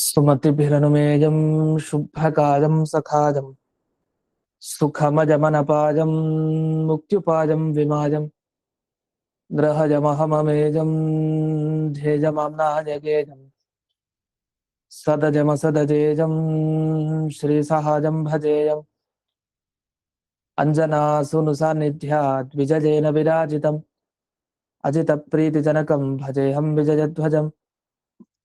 सुमतिभिरनुमेयं शुभकाजं सखाजं सुखमजमनपाजं मुक्त्युपाजं विमाजं ग्रहजमहममेजं ध्येजमाम्नाजगेजं सदजमसदजेजं श्रीसहाजं भजेयम् अञ्जनासूनुसान्निध्यात् विजयेन विराजितम् अजितप्रीतिजनकं भजेऽहं विजयध्वजम्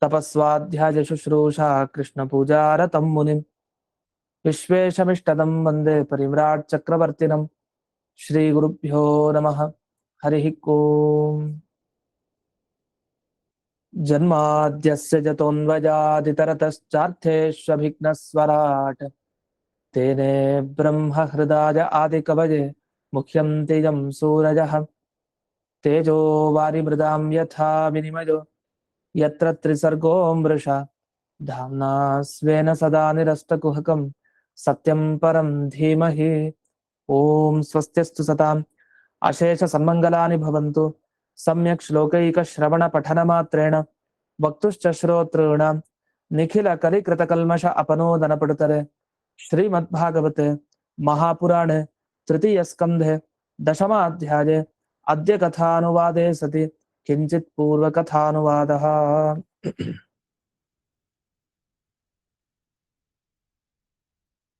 तपस्वाध्याय शुश्रूषा कृष्णपूजारतं मुनिम् विश्वेशमिष्टदं वन्दे परिव्राट् चक्रवर्तिनम् श्रीगुरुभ्यो नमः हरिः ओम् जन्माद्यस्य जतोऽन्वजादितरतश्चार्थेष्वभिघ्नस्वराट् तेने ब्रह्म हृदाय आदिकवये मुख्यं तेजं सूरजः तेजो वारिमृदां यथा विनिमयो यत्र त्रिसर्गो मृषा धाम्ना स्वेन सदा निरस्तकुहकं सत्यं परं धीमहि ओम स्वस्त्यस्तु सताम् अशेष सन्मंगलानि भवन्तु सम्यक् श्लोकैक श्रवण पठन मात्रेण वक्तुश्च श्रोतॄणां निखिल कलिकृतकल्मष अपनोदन पडुतरे श्रीमद्भागवते महापुराणे तृतीय स्कंधे दशमाध्याये अद्य कथानुवादे सति किंचित् पूर्व कथानुवादः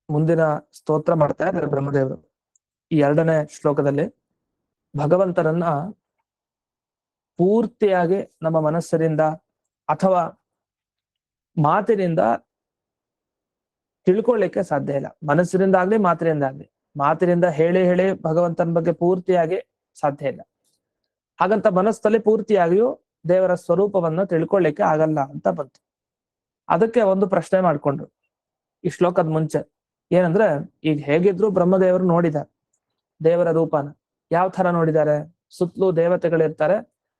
ಮುಂದಿನ ಸ್ತೋತ್ರ ಮಾಡ್ತಾ ಇದ್ದಾರೆ ಬ್ರಹ್ಮದೇವರು ಈ ಎರಡನೇ ಶ್ಲೋಕದಲ್ಲಿ ಭಗವಂತನನ್ನ ಪೂರ್ತಿಯಾಗಿ ನಮ್ಮ ಮನಸ್ಸಿನಿಂದ ಅಥವಾ ಮಾತಿನಿಂದ ತಿಳ್ಕೊಳ್ಳಿಕ್ಕೆ ಸಾಧ್ಯ ಇಲ್ಲ. ಮನಸ್ಸಿನಿಂದ ಆಗ್ಲಿ ಮಾತಿನಿಂದ ಹೇಳಿ ಹೇಳಿ ಭಗವಂತನ ಬಗ್ಗೆ ಪೂರ್ತಿಯಾಗಿ ಸಾಧ್ಯ ಇಲ್ಲ. ಹಾಗಂತ ಮನಸ್ಸಲ್ಲಿ ಪೂರ್ತಿಯಾಗಿಯೂ ದೇವರ ಸ್ವರೂಪವನ್ನ ತಿಳ್ಕೊಳ್ಳಿಕ್ಕೆ ಆಗಲ್ಲ ಅಂತ ಬಂತು. ಅದಕ್ಕೆ ಒಂದು ಪ್ರಶ್ನೆ ಮಾಡ್ಕೊಂಡ್ರು ಈ ಶ್ಲೋಕದ ಮುಂಚೆ. ಏನಂದ್ರೆ ಈಗ ಹೇಗಿದ್ರು ಬ್ರಹ್ಮದೇವರು ನೋಡಿದ್ದಾರೆ ದೇವರ ರೂಪನ. ಯಾವ ತರ ನೋಡಿದ್ದಾರೆ? ಸುತ್ತಲೂ ದೇವತೆಗಳಿರ್ತಾರೆ,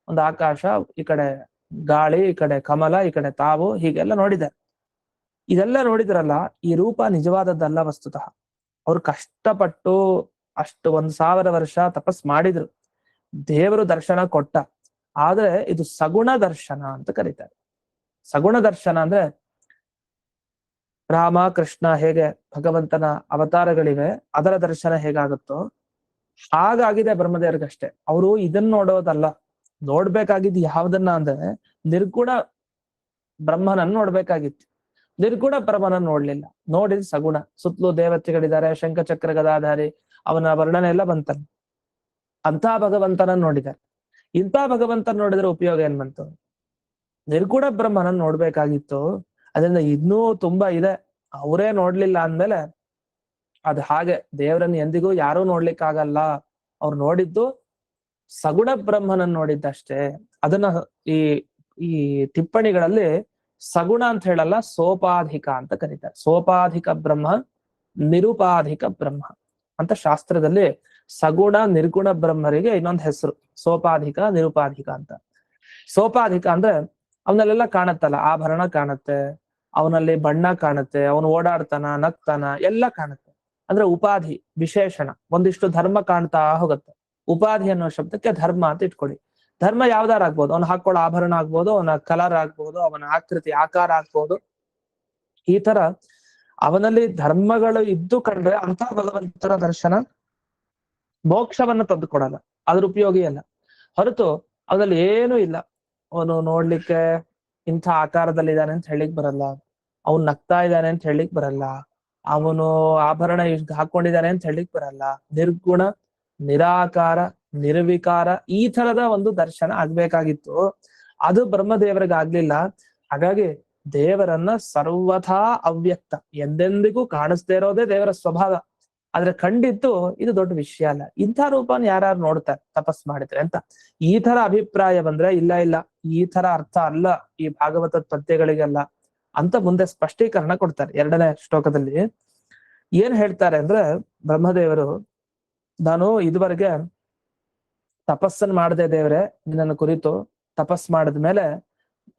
ಒಂದು ಆಕಾಶ, ಈ ಕಡೆ ಗಾಳಿ, ಈ ಕಡೆ ಕಮಲ, ಈ ಕಡೆ ತಾವು, ಹೀಗೆಲ್ಲ ನೋಡಿದ್ದಾರೆ. ಇದೆಲ್ಲ ನೋಡಿದ್ರಲ್ಲ, ಈ ರೂಪ ನಿಜವಾದದ್ದಲ್ಲ ವಸ್ತುತಃ. ಅವ್ರು ಕಷ್ಟಪಟ್ಟು ಅಷ್ಟು 1000 ವರ್ಷ ತಪಸ್ ಮಾಡಿದ್ರು, ದೇವರು ದರ್ಶನ ಕೊಟ್ಟ. ಆದ್ರೆ ಇದು ಸಗುಣ ದರ್ಶನ ಅಂತ ಕರೀತಾರೆ. ಸಗುಣ ದರ್ಶನ ಅಂದ್ರೆ ರಾಮ ಕೃಷ್ಣ ಹೇಗೆ ಭಗವಂತನ ಅವತಾರಗಳಿವೆ, ಅದರ ದರ್ಶನ ಹೇಗಾಗುತ್ತೋ ಹಾಗಾಗಿದೆ ಬ್ರಹ್ಮದೇವರಿಗಷ್ಟೇ. ಅವರು ಇದನ್ನ ನೋಡೋದಲ್ಲ. ನೋಡ್ಬೇಕಾಗಿದ್ದು ಯಾವ್ದನ್ನ ಅಂದ್ರೆ ನಿರ್ಗುಣ ಬ್ರಹ್ಮನನ್ನು ನೋಡ್ಬೇಕಾಗಿತ್ತು. ನಿರ್ಗುಣ ಬ್ರಹ್ಮನನ್ನು ನೋಡ್ಲಿಲ್ಲ, ನೋಡಿದ್ ಸಗುಣ. ಸುತ್ತಲೂ ದೇವತೆಗಳಿದ್ದಾರೆ, ಶಂಖಚಕ್ರ ಗದಾಧಾರಿ, ಅವನ ವರ್ಣನೆ ಎಲ್ಲ ಬಂತಲ್ಲ. ಅಂತ ಭಗವಂತನನ್ನು ನೋಡಿದ್ದಾರೆ. ಇಂಥ ಭಗವಂತನ ನೋಡಿದ್ರೆ ಉಪಯೋಗ ಏನ್ ಬಂತು? ನಿರ್ಗುಣ ಬ್ರಹ್ಮನನ್ನು ನೋಡ್ಬೇಕಾಗಿತ್ತು. ಅದರಿಂದ ಇನ್ನೂ ತುಂಬಾ ಇದೆ. ಅವರೇ ನೋಡ್ಲಿಲ್ಲ ಅಂದ್ಮೇಲೆ ಅದು ಹಾಗೆ. ದೇವರನ್ನು ಎಂದಿಗೂ ಯಾರೂ ನೋಡ್ಲಿಕ್ಕಾಗಲ್ಲ. ಅವ್ರು ನೋಡಿದ್ದು ಸಗುಣ ಬ್ರಹ್ಮನನ್ನು ನೋಡಿದ್ದಷ್ಟೇ. ಅದನ್ನ ಈ ಈ ಟಿಪ್ಪಣಿಗಳಲ್ಲಿ ಸಗುಣ ಅಂತ ಹೇಳಲ್ಲ, ಸೋಪಾಧಿಕ ಅಂತ ಕರೀತಾರೆ. ಸೋಪಾಧಿಕ ಬ್ರಹ್ಮ, ನಿರುಪಾಧಿಕ ಬ್ರಹ್ಮ ಅಂತ ಶಾಸ್ತ್ರದಲ್ಲಿ ಸಗುಣ ನಿರ್ಗುಣ ಬ್ರಹ್ಮರಿಗೆ ಇನ್ನೊಂದು ಹೆಸರು ಸೋಪಾಧಿಕ ನಿರುಪಾಧಿಕ ಅಂತ. ಸೋಪಾಧಿಕ ಅಂದ್ರೆ ಅವನಲ್ಲೆಲ್ಲ ಕಾಣತ್ತಲ್ಲ, ಆಭರಣ ಕಾಣುತ್ತೆ, ಅವನಲ್ಲಿ ಬಣ್ಣ ಕಾಣುತ್ತೆ, ಅವನು ಓಡಾಡ್ತಾನ, ನಗ್ತಾನ, ಎಲ್ಲ ಕಾಣುತ್ತೆ. ಅಂದ್ರೆ ಉಪಾಧಿ, ವಿಶೇಷಣ, ಒಂದಿಷ್ಟು ಧರ್ಮ ಕಾಣ್ತಾ ಹೋಗುತ್ತೆ. ಉಪಾಧಿ ಅನ್ನೋ ಶಬ್ದಕ್ಕೆ ಧರ್ಮ ಅಂತ ಇಟ್ಕೊಳ್ಳಿ. ಧರ್ಮ ಯಾವ್ದಾರ ಆಗ್ಬೋದು, ಅವನು ಹಾಕೊಳ್ಳೋ ಆಭರಣ ಆಗ್ಬೋದು, ಅವನ ಕಲರ್ ಆಗ್ಬೋದು, ಅವನ ಆಕೃತಿ ಆಕಾರ ಆಗ್ಬೋದು. ಈ ತರ ಅವನಲ್ಲಿ ಧರ್ಮಗಳು ಇದ್ದು ಕಂಡ್ರೆ ಅಂತ ಭಗವಂತನ ದರ್ಶನ ಮೋಕ್ಷವನ್ನ ತಂದು ಕೊಡಲ್ಲ, ಅದ್ರ ಉಪಯೋಗಿ ಅಲ್ಲ. ಹೊರತು ಅವನಲ್ಲಿ ಏನೂ ಇಲ್ಲ, ಅವನು ನೋಡ್ಲಿಕ್ಕೆ ಇಂಥ ಆಕಾರದಲ್ಲಿ ಇದ್ದಾನೆ ಅಂತ ಹೇಳಿಕ್ ಬರಲ್ಲ, ಅವನು ನಗ್ತಾ ಇದ್ದಾನೆ ಅಂತ ಹೇಳಿಕ್ ಬರಲ್ಲ, ಅವನು ಆಭರಣ ಹಾಕೊಂಡಿದ್ದಾನೆ ಅಂತ ಹೇಳಿಕ್ ಬರಲ್ಲ. ನಿರ್ಗುಣ, ನಿರಾಕಾರ, ನಿರ್ವಿಕಾರ, ಈ ತರದ ಒಂದು ದರ್ಶನ ಆಗ್ಬೇಕಾಗಿತ್ತು. ಅದು ಬ್ರಹ್ಮದೇವರಿಗೆ ಆಗ್ಲಿಲ್ಲ. ಹಾಗಾಗಿ ದೇವರನ್ನ ಸರ್ವಥಾ ಅವ್ಯಕ್ತ, ಎಂದೆಂದಿಗೂ ಕಾಣಿಸ್ದೇ ಇರೋದೇ ದೇವರ ಸ್ವಭಾವ. ಆದ್ರೆ ಕಂಡಿದ್ದು ಇದು ದೊಡ್ಡ ವಿಷಯ ಅಲ್ಲ. ಇಂಥ ರೂಪನ ಯಾರು ನೋಡ್ತಾರೆ ತಪಸ್ ಮಾಡಿದ್ರೆ ಅಂತ. ಈ ತರ ಅಭಿಪ್ರಾಯ ಬಂದ್ರೆ ಇಲ್ಲ, ಈ ತರ ಅರ್ಥ ಅಲ್ಲ ಈ ಭಾಗವತದ ಪದ್ಯಗಳಿಗೆಲ್ಲ ಅಂತ ಮುಂದೆ ಸ್ಪಷ್ಟೀಕರಣ ಕೊಡ್ತಾರೆ. 2ನೇ ಶ್ಲೋಕದಲ್ಲಿ ಏನ್ ಹೇಳ್ತಾರೆ ಅಂದ್ರೆ, ಬ್ರಹ್ಮದೇವರು, ನಾನು ಇದುವರೆಗೆ ತಪಸ್ಸನ್ನು ಮಾಡದೆ ದೇವ್ರೆ, ನಿನ್ನನ್ನು ಕುರಿತು ತಪಸ್ ಮಾಡಿದ್ಮೇಲೆ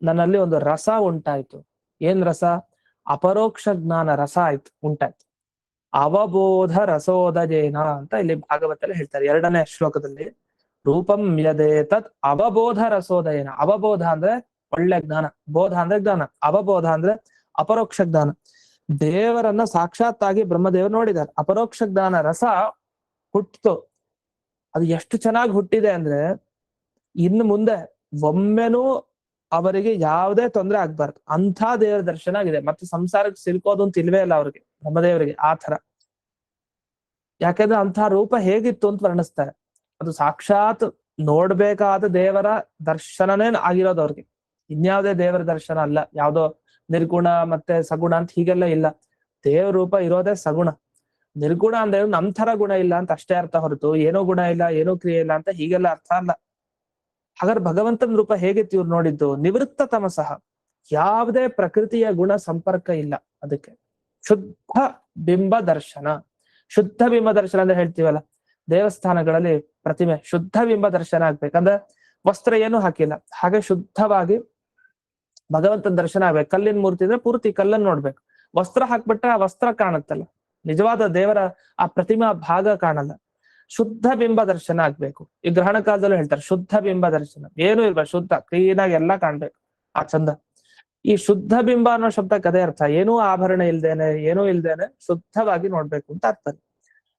ನನ್ನಲ್ಲಿ ಒಂದು ರಸ ಉಂಟಾಯ್ತು. ಏನ್ ರಸ? ಅಪರೋಕ್ಷ ಜ್ಞಾನ ರಸ ಉಂಟಾಯ್ತು. ಅವಬೋಧ ರಸೋದಜೇನ ಅಂತ ಇಲ್ಲಿ ಭಾಗವತಲ್ಲಿ ಹೇಳ್ತಾರೆ 2ನೇ ಶ್ಲೋಕದಲ್ಲಿ. ರೂಪಂ ಯದೇ ತತ್ ಅವಬೋಧ ರಸೋದಯನ. ಅವಬೋಧ ಅಂದ್ರೆ ಒಳ್ಳೆ ಜ್ಞಾನ, ಬೋಧ ಅಂದ್ರೆ ಜ್ಞಾನ, ಅವಬೋಧ ಅಂದ್ರೆ ಅಪರೋಕ್ಷ ಜ್ಞಾನ. ದೇವರನ್ನ ಸಾಕ್ಷಾತ್ತಾಗಿ ಬ್ರಹ್ಮದೇವರು ನೋಡಿದ್ದಾರೆ. ಅಪರೋಕ್ಷ ಜ್ಞಾನ ರಸ ಹುಟ್ಟಿತು. ಅದು ಎಷ್ಟು ಚೆನ್ನಾಗಿ ಹುಟ್ಟಿದೆ ಅಂದ್ರೆ ಇನ್ನು ಮುಂದೆ ಒಮ್ಮೆನೂ ಅವರಿಗೆ ಯಾವುದೇ ತೊಂದರೆ ಆಗ್ಬಾರ್ದು ಅಂಥ ದೇವರ ದರ್ಶನ ಆಗಿದೆ. ಮತ್ತೆ ಸಂಸಾರಕ್ಕೆ ಸಿಲ್ಕೋದು ಅಂತ ಇಲ್ವೇ ಇಲ್ಲ ಅವ್ರಿಗೆ, ಬ್ರಹ್ಮದೇವರಿಗೆ ಆ ತರ. ಯಾಕೆಂದ್ರೆ ಅಂಥ ರೂಪ ಹೇಗಿತ್ತು ಅಂತ ವರ್ಣಿಸ್ತಾರೆ. ಅದು ಸಾಕ್ಷಾತ್ ನೋಡ್ಬೇಕಾದ ದೇವರ ದರ್ಶನನೇ ಆಗಿರೋದು ಅವ್ರಿಗೆ, ಇನ್ಯಾವುದೇ ದೇವರ ದರ್ಶನ ಅಲ್ಲ. ಯಾವ್ದೋ ನಿರ್ಗುಣ ಮತ್ತೆ ಸಗುಣ ಅಂತ ಹೀಗೆಲ್ಲ ಇಲ್ಲ. ದೇವ ರೂಪ ಇರೋದೇ ಸಗುಣ. ನಿರ್ಗುಣ ಅಂದ್ರೆ ನಮ್ ತರ ಗುಣ ಇಲ್ಲ ಅಂತ ಅಷ್ಟೇ ಅರ್ಥ ಹೊರತು ಏನೋ ಗುಣ ಇಲ್ಲ, ಏನೋ ಕ್ರಿಯೆ ಇಲ್ಲ ಅಂತ ಹೀಗೆಲ್ಲ ಅರ್ಥ ಅಲ್ಲ. ಹಾಗಾದ್ರೆ ಭಗವಂತನ ರೂಪ ಹೇಗಿತ್ತು ಇವ್ರು ನೋಡಿದ್ದು? ನಿವೃತ್ತ ತಮಸಃ, ಯಾವುದೇ ಪ್ರಕೃತಿಯ ಗುಣ ಸಂಪರ್ಕ ಇಲ್ಲ ಅದಕ್ಕೆ. ಶುದ್ಧ ಬಿಂಬ ದರ್ಶನ. ಶುದ್ಧ ಬಿಂಬ ದರ್ಶನ ಅಂತ ಹೇಳ್ತೀವಲ್ಲ ದೇವಸ್ಥಾನಗಳಲ್ಲಿ ಪ್ರತಿಮೆ, ಶುದ್ಧ ಬಿಂಬ ದರ್ಶನ ಆಗ್ಬೇಕಂದ್ರೆ ವಸ್ತ್ರ ಏನು ಹಾಕಿಲ್ಲ, ಹಾಗೆ ಶುದ್ಧವಾಗಿ ಭಗವಂತನ ದರ್ಶನ ಆಗ್ಬೇಕು. ಕಲ್ಲಿನ ಮೂರ್ತಿ ಇದ್ರೆ ಪೂರ್ತಿ ಕಲ್ಲನ್ನು ನೋಡ್ಬೇಕು. ವಸ್ತ್ರ ಹಾಕ್ಬಿಟ್ರೆ ಆ ವಸ್ತ್ರ ಕಾಣುತ್ತಲ್ಲ, ನಿಜವಾದ ದೇವರ ಆ ಪ್ರತಿಮಾ ಭಾಗ ಕಾಣಲ್ಲ. ಶುದ್ಧ ಬಿಂಬ ದರ್ಶನ ಆಗ್ಬೇಕು. ಈ ಗ್ರಹಣ ಕಾಲದಲ್ಲೂ ಹೇಳ್ತಾರೆ ಶುದ್ಧ ಬಿಂಬ ದರ್ಶನ. ಏನು ಇರ್ಬೇಕು, ಶುದ್ಧ ಕ್ಲೀನ್ ಆಗಿ ಎಲ್ಲ ಕಾಣ್ಬೇಕು ಆ ಚಂದ. ಈ ಶುದ್ಧ ಬಿಂಬ ಅನ್ನೋ ಶಬ್ದಕ್ಕೆ ಅದೇ ಅರ್ಥ, ಏನೂ ಆಭರಣ ಇಲ್ದೇನೆ, ಏನೂ ಇಲ್ದೇನೆ ಶುದ್ಧವಾಗಿ ನೋಡ್ಬೇಕು ಅಂತ ಅರ್ಥ.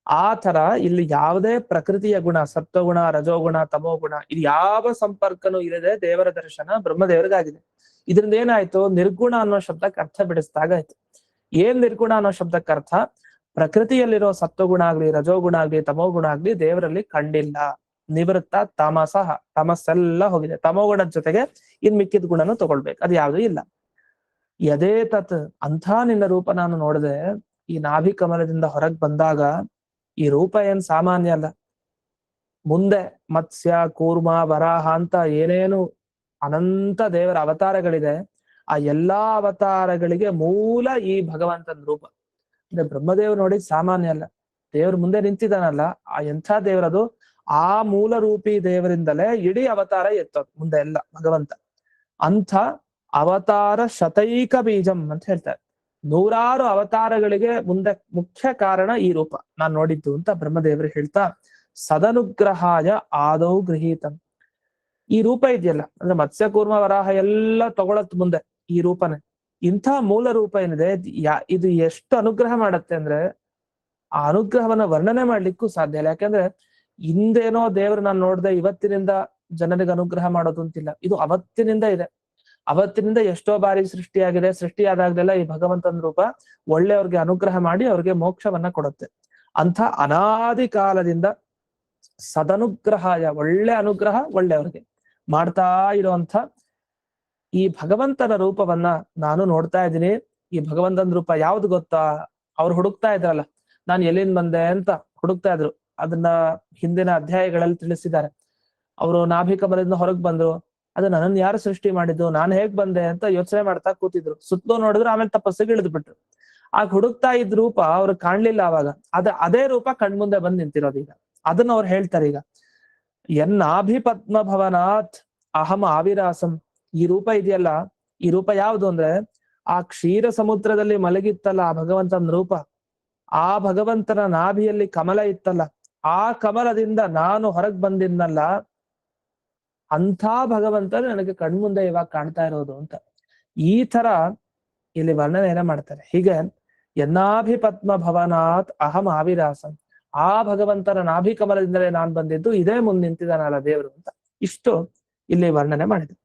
ಆ ತರ ಇಲ್ಲಿ ಯಾವುದೇ ಪ್ರಕೃತಿಯ ಗುಣ, ಸತ್ವಗುಣ, ರಜೋಗುಣ, ತಮೋಗುಣ ಇದು ಯಾವ ಸಂಪರ್ಕನೂ ಇಲ್ಲದೆ ದೇವರ ದರ್ಶನ ಬ್ರಹ್ಮದೇವರಿಗಾಗಿದೆ. ಇದರಿಂದ ಏನಾಯ್ತು? ನಿರ್ಗುಣ ಅನ್ನೋ ಶಬ್ದಕ್ಕೆ ಅರ್ಥ ಬಿಡಿಸಿದಾಗ ಆಯ್ತು. ಏನ್ ನಿರ್ಗುಣ ಅನ್ನೋ ಶಬ್ದಕ್ಕೆ ಅರ್ಥ? ಪ್ರಕೃತಿಯಲ್ಲಿರೋ ಸತ್ವಗುಣ ಆಗ್ಲಿ, ರಜೋಗುಣ ಆಗ್ಲಿ, ತಮೋಗುಣ ಆಗ್ಲಿ ದೇವರಲ್ಲಿ ಕಂಡಿಲ್ಲ. ನಿವೃತ್ತ ತಮಸಃ, ತಮಸ್ಸೆಲ್ಲ ಹೋಗಿದೆ. ತಮೋಗುಣದ ಜೊತೆಗೆ ಇನ್ ಮಿಕ್ಕಿದ ಗುಣನು ತಗೊಳ್ಬೇಕು, ಅದು ಯಾವ್ದು ಇಲ್ಲ. ಯದೇ ತತ್, ಅಂಥ ನಿನ್ನ ರೂಪ ನಾನು ನೋಡಿದೆ. ಈ ನಾಭಿ ಕಮಲದಿಂದ ಹೊರಗ್ ಬಂದಾಗ ಈ ರೂಪ ಏನ್ ಸಾಮಾನ್ಯ ಅಲ್ಲ. ಮುಂದೆ ಮತ್ಸ್ಯ, ಕೂರ್ಮ, ವರಾಹ ಅಂತ ಏನೇನು ಅನಂತ ದೇವರ ಅವತಾರಗಳಿದೆ, ಆ ಎಲ್ಲಾ ಅವತಾರಗಳಿಗೆ ಮೂಲ ಈ ಭಗವಂತನ ರೂಪ. ಅಂದ್ರೆ ಬ್ರಹ್ಮದೇವರು ನೋಡಿ ಸಾಮಾನ್ಯ ಅಲ್ಲ, ದೇವ್ರ ಮುಂದೆ ನಿಂತಿದ್ದಾನಲ್ಲ ಆ ಎಂಥ ದೇವರದು. ಆ ಮೂಲ ರೂಪಿ ದೇವರಿಂದಲೇ ಇಡೀ ಅವತಾರ ಎತ್ತೋದು ಮುಂದೆ ಎಲ್ಲ ಭಗವಂತ. ಅಂಥ ಅವತಾರ ಶತೈಕ ಬೀಜಂ ಅಂತ ಹೇಳ್ತಾರೆ. ನೂರಾರು ಅವತಾರಗಳಿಗೆ ಮುಂದೆ ಮುಖ್ಯ ಕಾರಣ ಈ ರೂಪ ನಾನ್ ನೋಡಿದ್ದು ಅಂತ ಬ್ರಹ್ಮದೇವರು ಹೇಳ್ತಾ, ಸದನುಗ್ರಹಾಯ ಆದೌ ಗೃಹೀತಂ. ಈ ರೂಪ ಇದೆಯಲ್ಲ ಅಂದ್ರೆ ಮತ್ಸ್ಯ, ಕೂರ್ಮ, ವರಾಹ ಎಲ್ಲ ತಗೊಳತ್ ಮುಂದೆ ಈ ರೂಪನೇ. ಇಂಥ ಮೂಲ ರೂಪ ಏನಿದೆ ಇದು ಎಷ್ಟು ಅನುಗ್ರಹ ಮಾಡತ್ತೆ ಅಂದ್ರೆ ಆ ಅನುಗ್ರಹವನ್ನ ವರ್ಣನೆ ಮಾಡ್ಲಿಕ್ಕೂ ಸಾಧ್ಯ ಇಲ್ಲ. ಯಾಕಂದ್ರೆ ಹಿಂದೇನೋ ದೇವರು ನಾನು ನೋಡ್ದೆ ಇವತ್ತಿನಿಂದ ಜನರಿಗೆ ಅನುಗ್ರಹ ಮಾಡೋದು ಅಂತಿಲ್ಲ, ಇದು ಅವತ್ತಿನಿಂದ ಇದೆ. ಅವತ್ತಿನಿಂದ ಎಷ್ಟೋ ಬಾರಿ ಸೃಷ್ಟಿಯಾಗಿದೆ. ಸೃಷ್ಟಿಯಾದಾಗ್ಲೆಲ್ಲ ಈ ಭಗವಂತನ ರೂಪ ಒಳ್ಳೆಯವ್ರಿಗೆ ಅನುಗ್ರಹ ಮಾಡಿ ಅವ್ರಿಗೆ ಮೋಕ್ಷವನ್ನ ಕೊಡುತ್ತೆ. ಅಂಥ ಅನಾದಿ ಕಾಲದಿಂದ ಸದನುಗ್ರಹಾಯ, ಒಳ್ಳೆ ಅನುಗ್ರಹ ಒಳ್ಳೆಯವ್ರಿಗೆ ಮಾಡ್ತಾ ಇರುವಂಥ ಈ ಭಗವಂತನ ರೂಪವನ್ನ ನಾನು ನೋಡ್ತಾ ಇದ್ದೀನಿ. ಈ ಭಗವಂತನ ರೂಪ ಯಾವ್ದು ಗೊತ್ತಾ? ಅವ್ರು ಹುಡುಕ್ತಾ ಇದ್ರಲ್ಲ, ನಾನು ಎಲ್ಲಿಂದ ಬಂದೆ ಅಂತ ಹುಡುಕ್ತಾ ಇದ್ರು. ಅದನ್ನ ಹಿಂದಿನ ಅಧ್ಯಾಯಗಳಲ್ಲಿ ತಿಳಿಸಿದ್ದಾರೆ. ಅವರು ನಾಭಿಕಮಲದಿಂದ ಹೊರಗೆ ಬಂದ್ರು, ಅದು ನನ್ನನ್ನು ಯಾರು ಸೃಷ್ಟಿ ಮಾಡಿದ್ದು, ನಾನು ಹೇಗ್ ಬಂದೆ ಅಂತ ಯೋಚನೆ ಮಾಡ್ತಾ ಕೂತಿದ್ರು. ಸುತ್ತಲೂ ನೋಡಿದ್ರು, ಆಮೇಲೆ ತಪಸ್ಸಿಗೆ ಇಳಿದು ಬಿಟ್ರು. ಆಗ ಹುಡುಕ್ತಾ ಇದ್ ರೂಪ ಅವ್ರಿಗೆ ಕಾಣ್ಲಿಲ್ಲ. ಅವಾಗ ಅದೇ ರೂಪ ಕಣ್ಮುಂದೆ ಬಂದ್ ನಿಂತಿರೋದು. ಈಗ ಅದನ್ನ ಅವ್ರು ಹೇಳ್ತಾರೆ. ಈಗ ಎನ್ನಾಭಿಪದ್ಮ ಭವನಾಥ್ ಅಹಂ ಆವಿರಾಸಂ. ಈ ರೂಪ ಇದೆಯಲ್ಲ, ಈ ರೂಪ ಯಾವುದು ಅಂದ್ರೆ ಆ ಕ್ಷೀರ ಸಮುದ್ರದಲ್ಲಿ ಮಲಗಿತ್ತಲ್ಲ ಆ ಭಗವಂತನ ರೂಪ, ಆ ಭಗವಂತನ ನಾಭಿಯಲ್ಲಿ ಕಮಲ ಇತ್ತಲ್ಲ, ಆ ಕಮಲದಿಂದ ನಾನು ಹೊರಗ್ ಬಂದಿದ್ನಲ್ಲ, ಅಂಥ ಭಗವಂತನು ನನಗೆ ಕಣ್ಮುಂದೆ ಇವಾಗ ಕಾಣ್ತಾ ಇರೋದು ಅಂತ ಈ ತರ ಇಲ್ಲಿ ವರ್ಣನೆಯನ್ನ ಮಾಡ್ತಾರೆ. ಹೀಗೆ ಎನ್ನಾಭಿಪದ್ಮ ಭವನಾಥ್ ಅಹಂ ಆವಿರಾಸಂ, ಆ ಭಗವಂತನ ನಾಭಿ ಕಮಲದಿಂದಲೇ ನಾನ್ ಬಂದಿದ್ದು, ಇದೇ ಮುಂದೆ ನಿಂತಿದ್ದಾನಲ್ಲ ದೇವರು ಅಂತ ಇಷ್ಟು ಇಲ್ಲಿ ವರ್ಣನೆ ಮಾಡಿದೆ.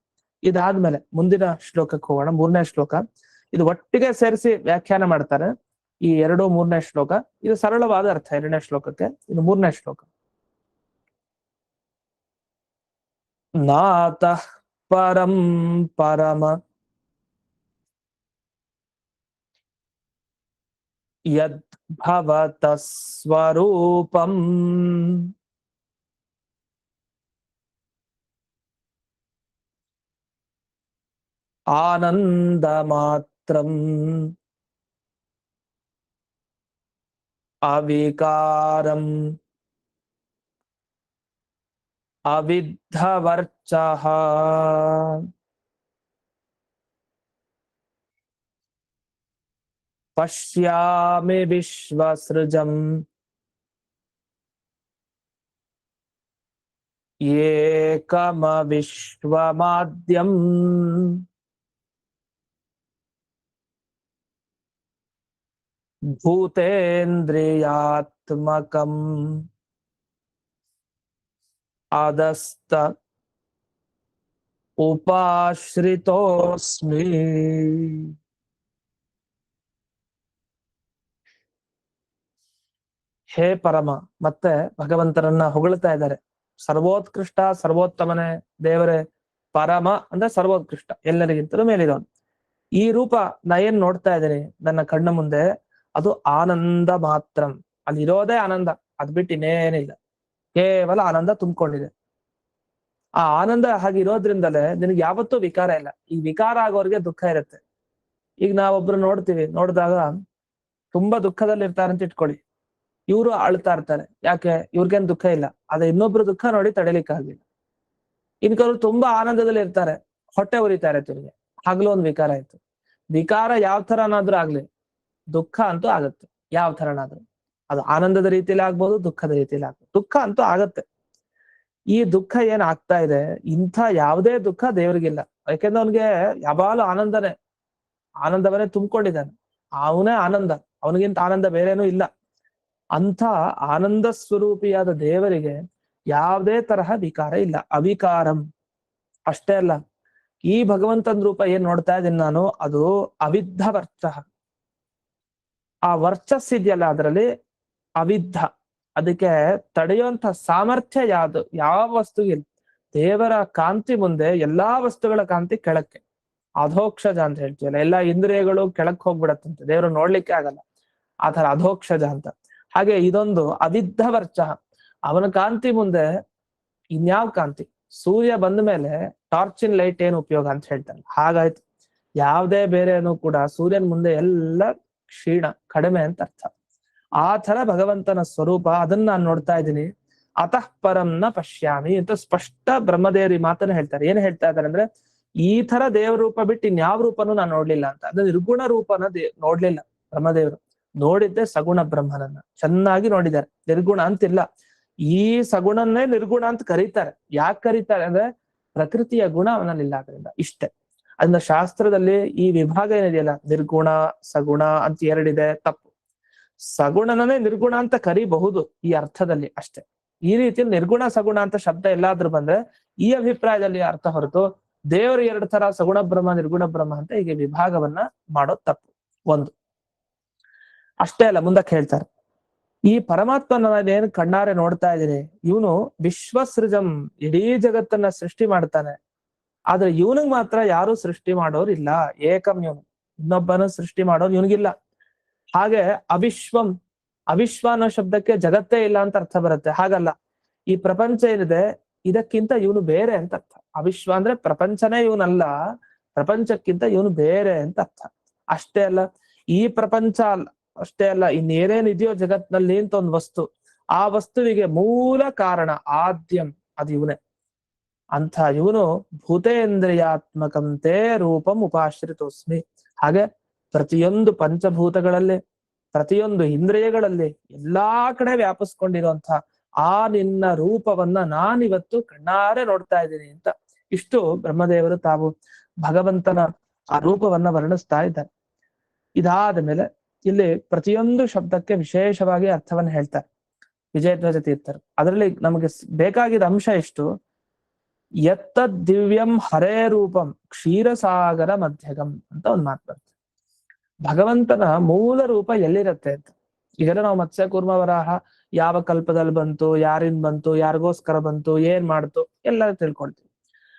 ಇದಾದ್ಮೇಲೆ ಮುಂದಿನ ಶ್ಲೋಕಕ್ಕೆ ಹೋಗೋಣ. 3ನೇ ಶ್ಲೋಕ. ಇದು ಒಟ್ಟಿಗೆ ಸೇರಿಸಿ ವ್ಯಾಖ್ಯಾನ ಮಾಡ್ತಾರೆ ಈ 2, 3ನೇ ಶ್ಲೋಕ. ಇದು ಸರಳವಾದ ಅರ್ಥ 2ನೇ ಶ್ಲೋಕಕ್ಕೆ. ಇದು 3ನೇ ಶ್ಲೋಕ. ನಾತಃ ಪರಂ ಪರಮ ಯದ್ ಭವತಃ ಸ್ವರೂಪಂ ಆನಂದ ಮಾತ್ರಂ ಅವಿಕಾರಂ ಅವಿದ್ಧವರ್ಚಃ ಪಶ್ಯಾಮಿ ವಿಶ್ವಸೃಜಂ ಏಕಮವಿಶ್ವಮಾದ್ಯಂ ಭೂತೇಂದ್ರಿಯಾತ್ಮಕಂ ಆದಸ್ತ ಉಪಾಶ್ರಿತೋಸ್ಮಿ. ಹೇ ಪರಮ, ಮತ್ತೆ ಭಗವಂತನನ್ನ ಹೊಗಳ್ತಾ ಇದ್ದಾರೆ. ಸರ್ವೋತ್ಕೃಷ್ಟ, ಸರ್ವೋತ್ತಮನೇ ದೇವರೇ. ಪರಮ ಅಂದ್ರೆ ಸರ್ವೋತ್ಕೃಷ್ಟ, ಎಲ್ಲರಿಗಿಂತಲೂ ಮೇಲಿರೋನು. ಈ ರೂಪ ನಾ ಏನ್ ನೋಡ್ತಾ ಇದ್ದೀನಿ ನನ್ನ ಕಣ್ಣ ಮುಂದೆ, ಅದು ಆನಂದ ಮಾತ್ರ. ಅಲ್ಲಿರೋದೇ ಆನಂದ, ಅದ್ ಬಿಟ್ಟು ಇನ್ನೇನಿಲ್ಲ, ಕೇವಲ ಆನಂದ ತುಂಬಿಕೊಂಡಿದೆ. ಆ ಆನಂದ ಹಾಗಿರೋದ್ರಿಂದಲೇ ನಿನಗೆ ಯಾವತ್ತೂ ವಿಕಾರ ಇಲ್ಲ. ಈ ವಿಕಾರ ಆಗೋರ್ಗೆ ದುಃಖ ಇರುತ್ತೆ. ಈಗ ನಾವೊಬ್ರು ನೋಡ್ತೀವಿ, ನೋಡಿದಾಗ ತುಂಬಾ ದುಃಖದಲ್ಲಿ ಇರ್ತಾರಂತ ಇಟ್ಕೊಳ್ಳಿ, ಇವರು ಅಳ್ತಾ ಇರ್ತಾರೆ. ಯಾಕೆ? ಇವ್ರಿಗೇನ್ ದುಃಖ ಇಲ್ಲ, ಆದ್ರೆ ಇನ್ನೊಬ್ರು ದುಃಖ ನೋಡಿ ತಡೆಲಿಕ್ಕಾಗಿಲ್ಲ. ಇನ್ ಕೆಲವರು ತುಂಬಾ ಆನಂದದಲ್ಲಿ ಇರ್ತಾರೆ, ಹೊಟ್ಟೆ ಉರಿತಾ ಇರತ್ತೆ ಇವ್ರಿಗೆ, ಆಗ್ಲೂ ಒಂದು ವಿಕಾರ ಆಯ್ತು. ವಿಕಾರ ಯಾವ ತರನಾದ್ರೂ ಆಗ್ಲಿ, ದುಃಖ ಅಂತೂ ಆಗತ್ತೆ. ಯಾವ ತರನಾದ್ರೂ, ಅದು ಆನಂದದ ರೀತಿಯಲ್ಲಿ ಆಗ್ಬೋದು, ದುಃಖದ ರೀತಿಯಲ್ಲಿ ಆಗ್ಬೋದು, ದುಃಖ ಅಂತೂ ಆಗತ್ತೆ. ಈ ದುಃಖ ಏನ್ ಆಗ್ತಾ ಇದೆ, ಇಂಥ ಯಾವುದೇ ದುಃಖ ದೇವ್ರಿಗಿಲ್ಲ. ಯಾಕೆಂದ್ರೆ ಅವನ್ಗೆ ಯಾವಾಗಲೂ ಆನಂದನೇ, ಆನಂದವನ್ನೇ ತುಂಬಿಕೊಂಡಿದ್ದಾನೆ. ಅವನೇ ಆನಂದ, ಅವನಿಗಿಂತ ಆನಂದ ಬೇರೇನೂ ಇಲ್ಲ. ಅಂಥ ಆನಂದ ಸ್ವರೂಪಿಯಾದ ದೇವರಿಗೆ ಯಾವುದೇ ತರಹ ವಿಕಾರ ಇಲ್ಲ, ಅವಿಕಾರಂ. ಅಷ್ಟೇ ಅಲ್ಲ, ಈ ಭಗವಂತನ ರೂಪ ಏನ್ ನೋಡ್ತಾ ಇದ್ದೀನಿ ನಾನು, ಅದು ಅವಿದ್ಧ ವರ್ಚ. ಆ ವರ್ಚಸ್ ಇದೆಯಲ್ಲ, ಅದರಲ್ಲಿ ಅವಿದ್ಧ, ಅದಕ್ಕೆ ತಡೆಯುವಂತ ಸಾಮರ್ಥ್ಯ ಯಾವುದು, ಯಾವ ವಸ್ತುಗಿಲ್ಲ. ದೇವರ ಕಾಂತಿ ಮುಂದೆ ಎಲ್ಲಾ ವಸ್ತುಗಳ ಕಾಂತಿ ಕೆಳಕ್ಕೆ, ಅಧೋಕ್ಷಜ ಅಂತ ಹೇಳ್ತೀವಲ್ಲ, ಎಲ್ಲಾ ಇಂದ್ರಿಯಗಳು ಕೆಳಕ್ ಹೋಗ್ಬಿಡತ್ತಂತೆ, ದೇವರು ನೋಡ್ಲಿಕ್ಕೆ ಆಗಲ್ಲ. ಆ ತರ ಅಧೋಕ್ಷಜ ಅಂತ. ಹಾಗೆ ಇದೊಂದು ಅವಿದ್ಧ ವರ್ಚ, ಅವನ ಕಾಂತಿ ಮುಂದೆ ಇನ್ಯಾವ ಕಾಂತಿ? ಸೂರ್ಯ ಬಂದ ಮೇಲೆ ಟಾರ್ಚಿನ್ ಲೈಟ್ ಏನು ಉಪಯೋಗ ಅಂತ ಹೇಳ್ತಾರೆ, ಹಾಗಾಯ್ತು. ಯಾವುದೇ ಬೇರೆನೂ ಕೂಡ ಸೂರ್ಯನ ಮುಂದೆ ಎಲ್ಲ ಕ್ಷೀಣ, ಕಡಿಮೆ ಅಂತ ಅರ್ಥ. ಆ ತರ ಭಗವಂತನ ಸ್ವರೂಪ, ಅದನ್ನ ನಾನು ನೋಡ್ತಾ ಇದ್ದೀನಿ. ಅತಃ ಪರಂ ನ ಪಶ್ಯಾಮಿ ಅಂತ ಸ್ಪಷ್ಟ ಬ್ರಹ್ಮದೇವರಿ ಮಾತನ್ನ ಹೇಳ್ತಾರೆ. ಏನ್ ಹೇಳ್ತಾ ಇದ್ದಾರೆ ಅಂದ್ರೆ, ಈ ತರ ದೇವ ರೂಪ ಬಿಟ್ಟು ಇನ್ಯಾವ ರೂಪನೂ ನಾನು ನೋಡ್ಲಿಲ್ಲ ಅಂತ. ಅದು ನಿರ್ಗುಣ ರೂಪನ ನೋಡ್ಲಿಲ್ಲ ಬ್ರಹ್ಮದೇವರು. ನೋಡಿದ್ದೆ ಸಗುಣ ಬ್ರಹ್ಮನನ್ನ, ಚೆನ್ನಾಗಿ ನೋಡಿದ್ದಾರೆ. ನಿರ್ಗುಣ ಅಂತಿಲ್ಲ. ಈ ಸಗುಣನ್ನೇ ನಿರ್ಗುಣ ಅಂತ ಕರೀತಾರೆ. ಯಾಕೆ ಕರೀತಾರೆ ಅಂದ್ರೆ, ಪ್ರಕೃತಿಯ ಗುಣ ಅವನಲ್ಲಿಲ್ಲ, ಅದರಿಂದ ಇಷ್ಟೇ. ಅದನ್ನ ಶಾಸ್ತ್ರದಲ್ಲಿ ಈ ವಿಭಾಗ ಏನಿದೆಯಲ್ಲ, ನಿರ್ಗುಣ ಸಗುಣ ಅಂತ ಎರಡಿದೆ, ತಪ್ಪು. ಸಗುಣನೇ ನಿರ್ಗುಣ ಅಂತ ಕರಿಬಹುದು ಈ ಅರ್ಥದಲ್ಲಿ ಅಷ್ಟೇ. ಈ ರೀತಿಯಲ್ಲಿ ನಿರ್ಗುಣ ಸಗುಣ ಅಂತ ಶಬ್ದ ಎಲ್ಲಾದ್ರೂ ಬಂದ್ರೆ ಈ ಅಭಿಪ್ರಾಯದಲ್ಲಿ ಅರ್ಥ ಹೊರತು, ದೇವರು ಎರಡು ತರ ಸಗುಣ ಬ್ರಹ್ಮ ನಿರ್ಗುಣ ಬ್ರಹ್ಮ ಅಂತ ಹೀಗೆ ವಿಭಾಗವನ್ನ ಮಾಡೋದು ತಪ್ಪು. ಒಂದು ಅಷ್ಟೇ ಅಲ್ಲ, ಮುಂದಕ್ಕೆ ಹೇಳ್ತಾರೆ, ಈ ಪರಮಾತ್ಮನ ಏನ್ ಕಣ್ಣಾರೆ ನೋಡ್ತಾ ಇದ್ದೀನಿ, ಇವನು ವಿಶ್ವಸೃಜಂ, ಇಡೀ ಜಗತ್ತನ್ನ ಸೃಷ್ಟಿ ಮಾಡ್ತಾನೆ. ಆದ್ರೆ ಇವನಿಗೆ ಮಾತ್ರ ಯಾರು ಸೃಷ್ಟಿ ಮಾಡೋರಿಲ್ಲ. ಏಕಂ ಇವನು, ಇನ್ನೊಬ್ಬನ ಸೃಷ್ಟಿ ಮಾಡೋರು ಇವನಿಗಿಲ್ಲ. ಹಾಗೆ ಅವಿಶ್ವಂ, ಅವಿಶ್ವ ಅನ್ನೋ ಶಬ್ದಕ್ಕೆ ಜಗತ್ತೇ ಇಲ್ಲ ಅಂತ ಅರ್ಥ ಬರುತ್ತೆ. ಹಾಗಲ್ಲ, ಈ ಪ್ರಪಂಚ ಏನಿದೆ ಇದಕ್ಕಿಂತ ಇವನು ಬೇರೆ ಅಂತ ಅರ್ಥ. ಅವಿಶ್ವ ಅಂದ್ರೆ ಪ್ರಪಂಚನೇ ಇವನಲ್ಲ, ಪ್ರಪಂಚಕ್ಕಿಂತ ಇವನು ಬೇರೆ ಅಂತ ಅರ್ಥ. ಅಷ್ಟೇ ಅಲ್ಲ, ಈ ಪ್ರಪಂಚ ಅಷ್ಟೇ ಅಲ್ಲ, ಇನ್ನೇನೇನಿದೆಯೋ ಜಗತ್ನಲ್ಲಿ ಅಂತ ಒಂದು ವಸ್ತು, ಆ ವಸ್ತುವಿಗೆ ಮೂಲ ಕಾರಣ ಆದ್ಯಂ, ಅದು ಇವನೇ. ಅಂತ ಇವನು ಭೂತೇಂದ್ರಿಯಾತ್ಮಕಂತೆ ರೂಪಂ ಉಪಾಶ್ರಿತೋಸ್ಮಿ. ಹಾಗೆ ಪ್ರತಿಯೊಂದು ಪಂಚಭೂತಗಳಲ್ಲಿ, ಪ್ರತಿಯೊಂದು ಇಂದ್ರಿಯಗಳಲ್ಲಿ, ಎಲ್ಲಾ ಕಡೆ ವ್ಯಾಪಿಸ್ಕೊಂಡಿರುವಂತ ಆ ನಿನ್ನ ರೂಪವನ್ನ ನಾನಿವತ್ತು ಕಣ್ಣಾರೆ ನೋಡ್ತಾ ಇದ್ದೀನಿ ಅಂತ. ಇಷ್ಟು ಬ್ರಹ್ಮದೇವರು ತಾವು ಭಗವಂತನ ಆ ರೂಪವನ್ನ ವರ್ಣಿಸ್ತಾ ಇದ್ದಾರೆ. ಇದಾದ ಮೇಲೆ ಇಲ್ಲಿ ಪ್ರತಿಯೊಂದು ಶಬ್ದಕ್ಕೆ ವಿಶೇಷವಾಗಿ ಅರ್ಥವನ್ನ ಹೇಳ್ತಾರೆ ವಿಜಯಧ್ವಜ ತೀರ್ಥರು. ಅದರಲ್ಲಿ ನಮಗೆ ಬೇಕಾಗಿದ್ದ ಅಂಶ ಎಷ್ಟು, ಎತ್ತ ದಿವ್ಯಂ ಹರೇ ರೂಪಂ ಕ್ಷೀರಸಾಗರ ಮಧ್ಯಗಂ ಅಂತ ಒಂದು ಮಾತು ಬರ್ತದೆ. ಭಗವಂತನ ಮೂಲ ರೂಪ ಎಲ್ಲಿರತ್ತೆ ಅಂತ. ಈಗ ನಾವು ಮತ್ಸ್ಯ ಕೂರ್ಮ ವರಾಹ ಯಾವ ಕಲ್ಪದಲ್ಲಿ ಬಂತು, ಯಾರಿಂದ ಬಂತು, ಯಾರಿಗೋಸ್ಕರ ಬಂತು, ಏನ್ ಮಾಡ್ತು ಎಲ್ಲ ತಿಳ್ಕೊಳ್ತೀವಿ.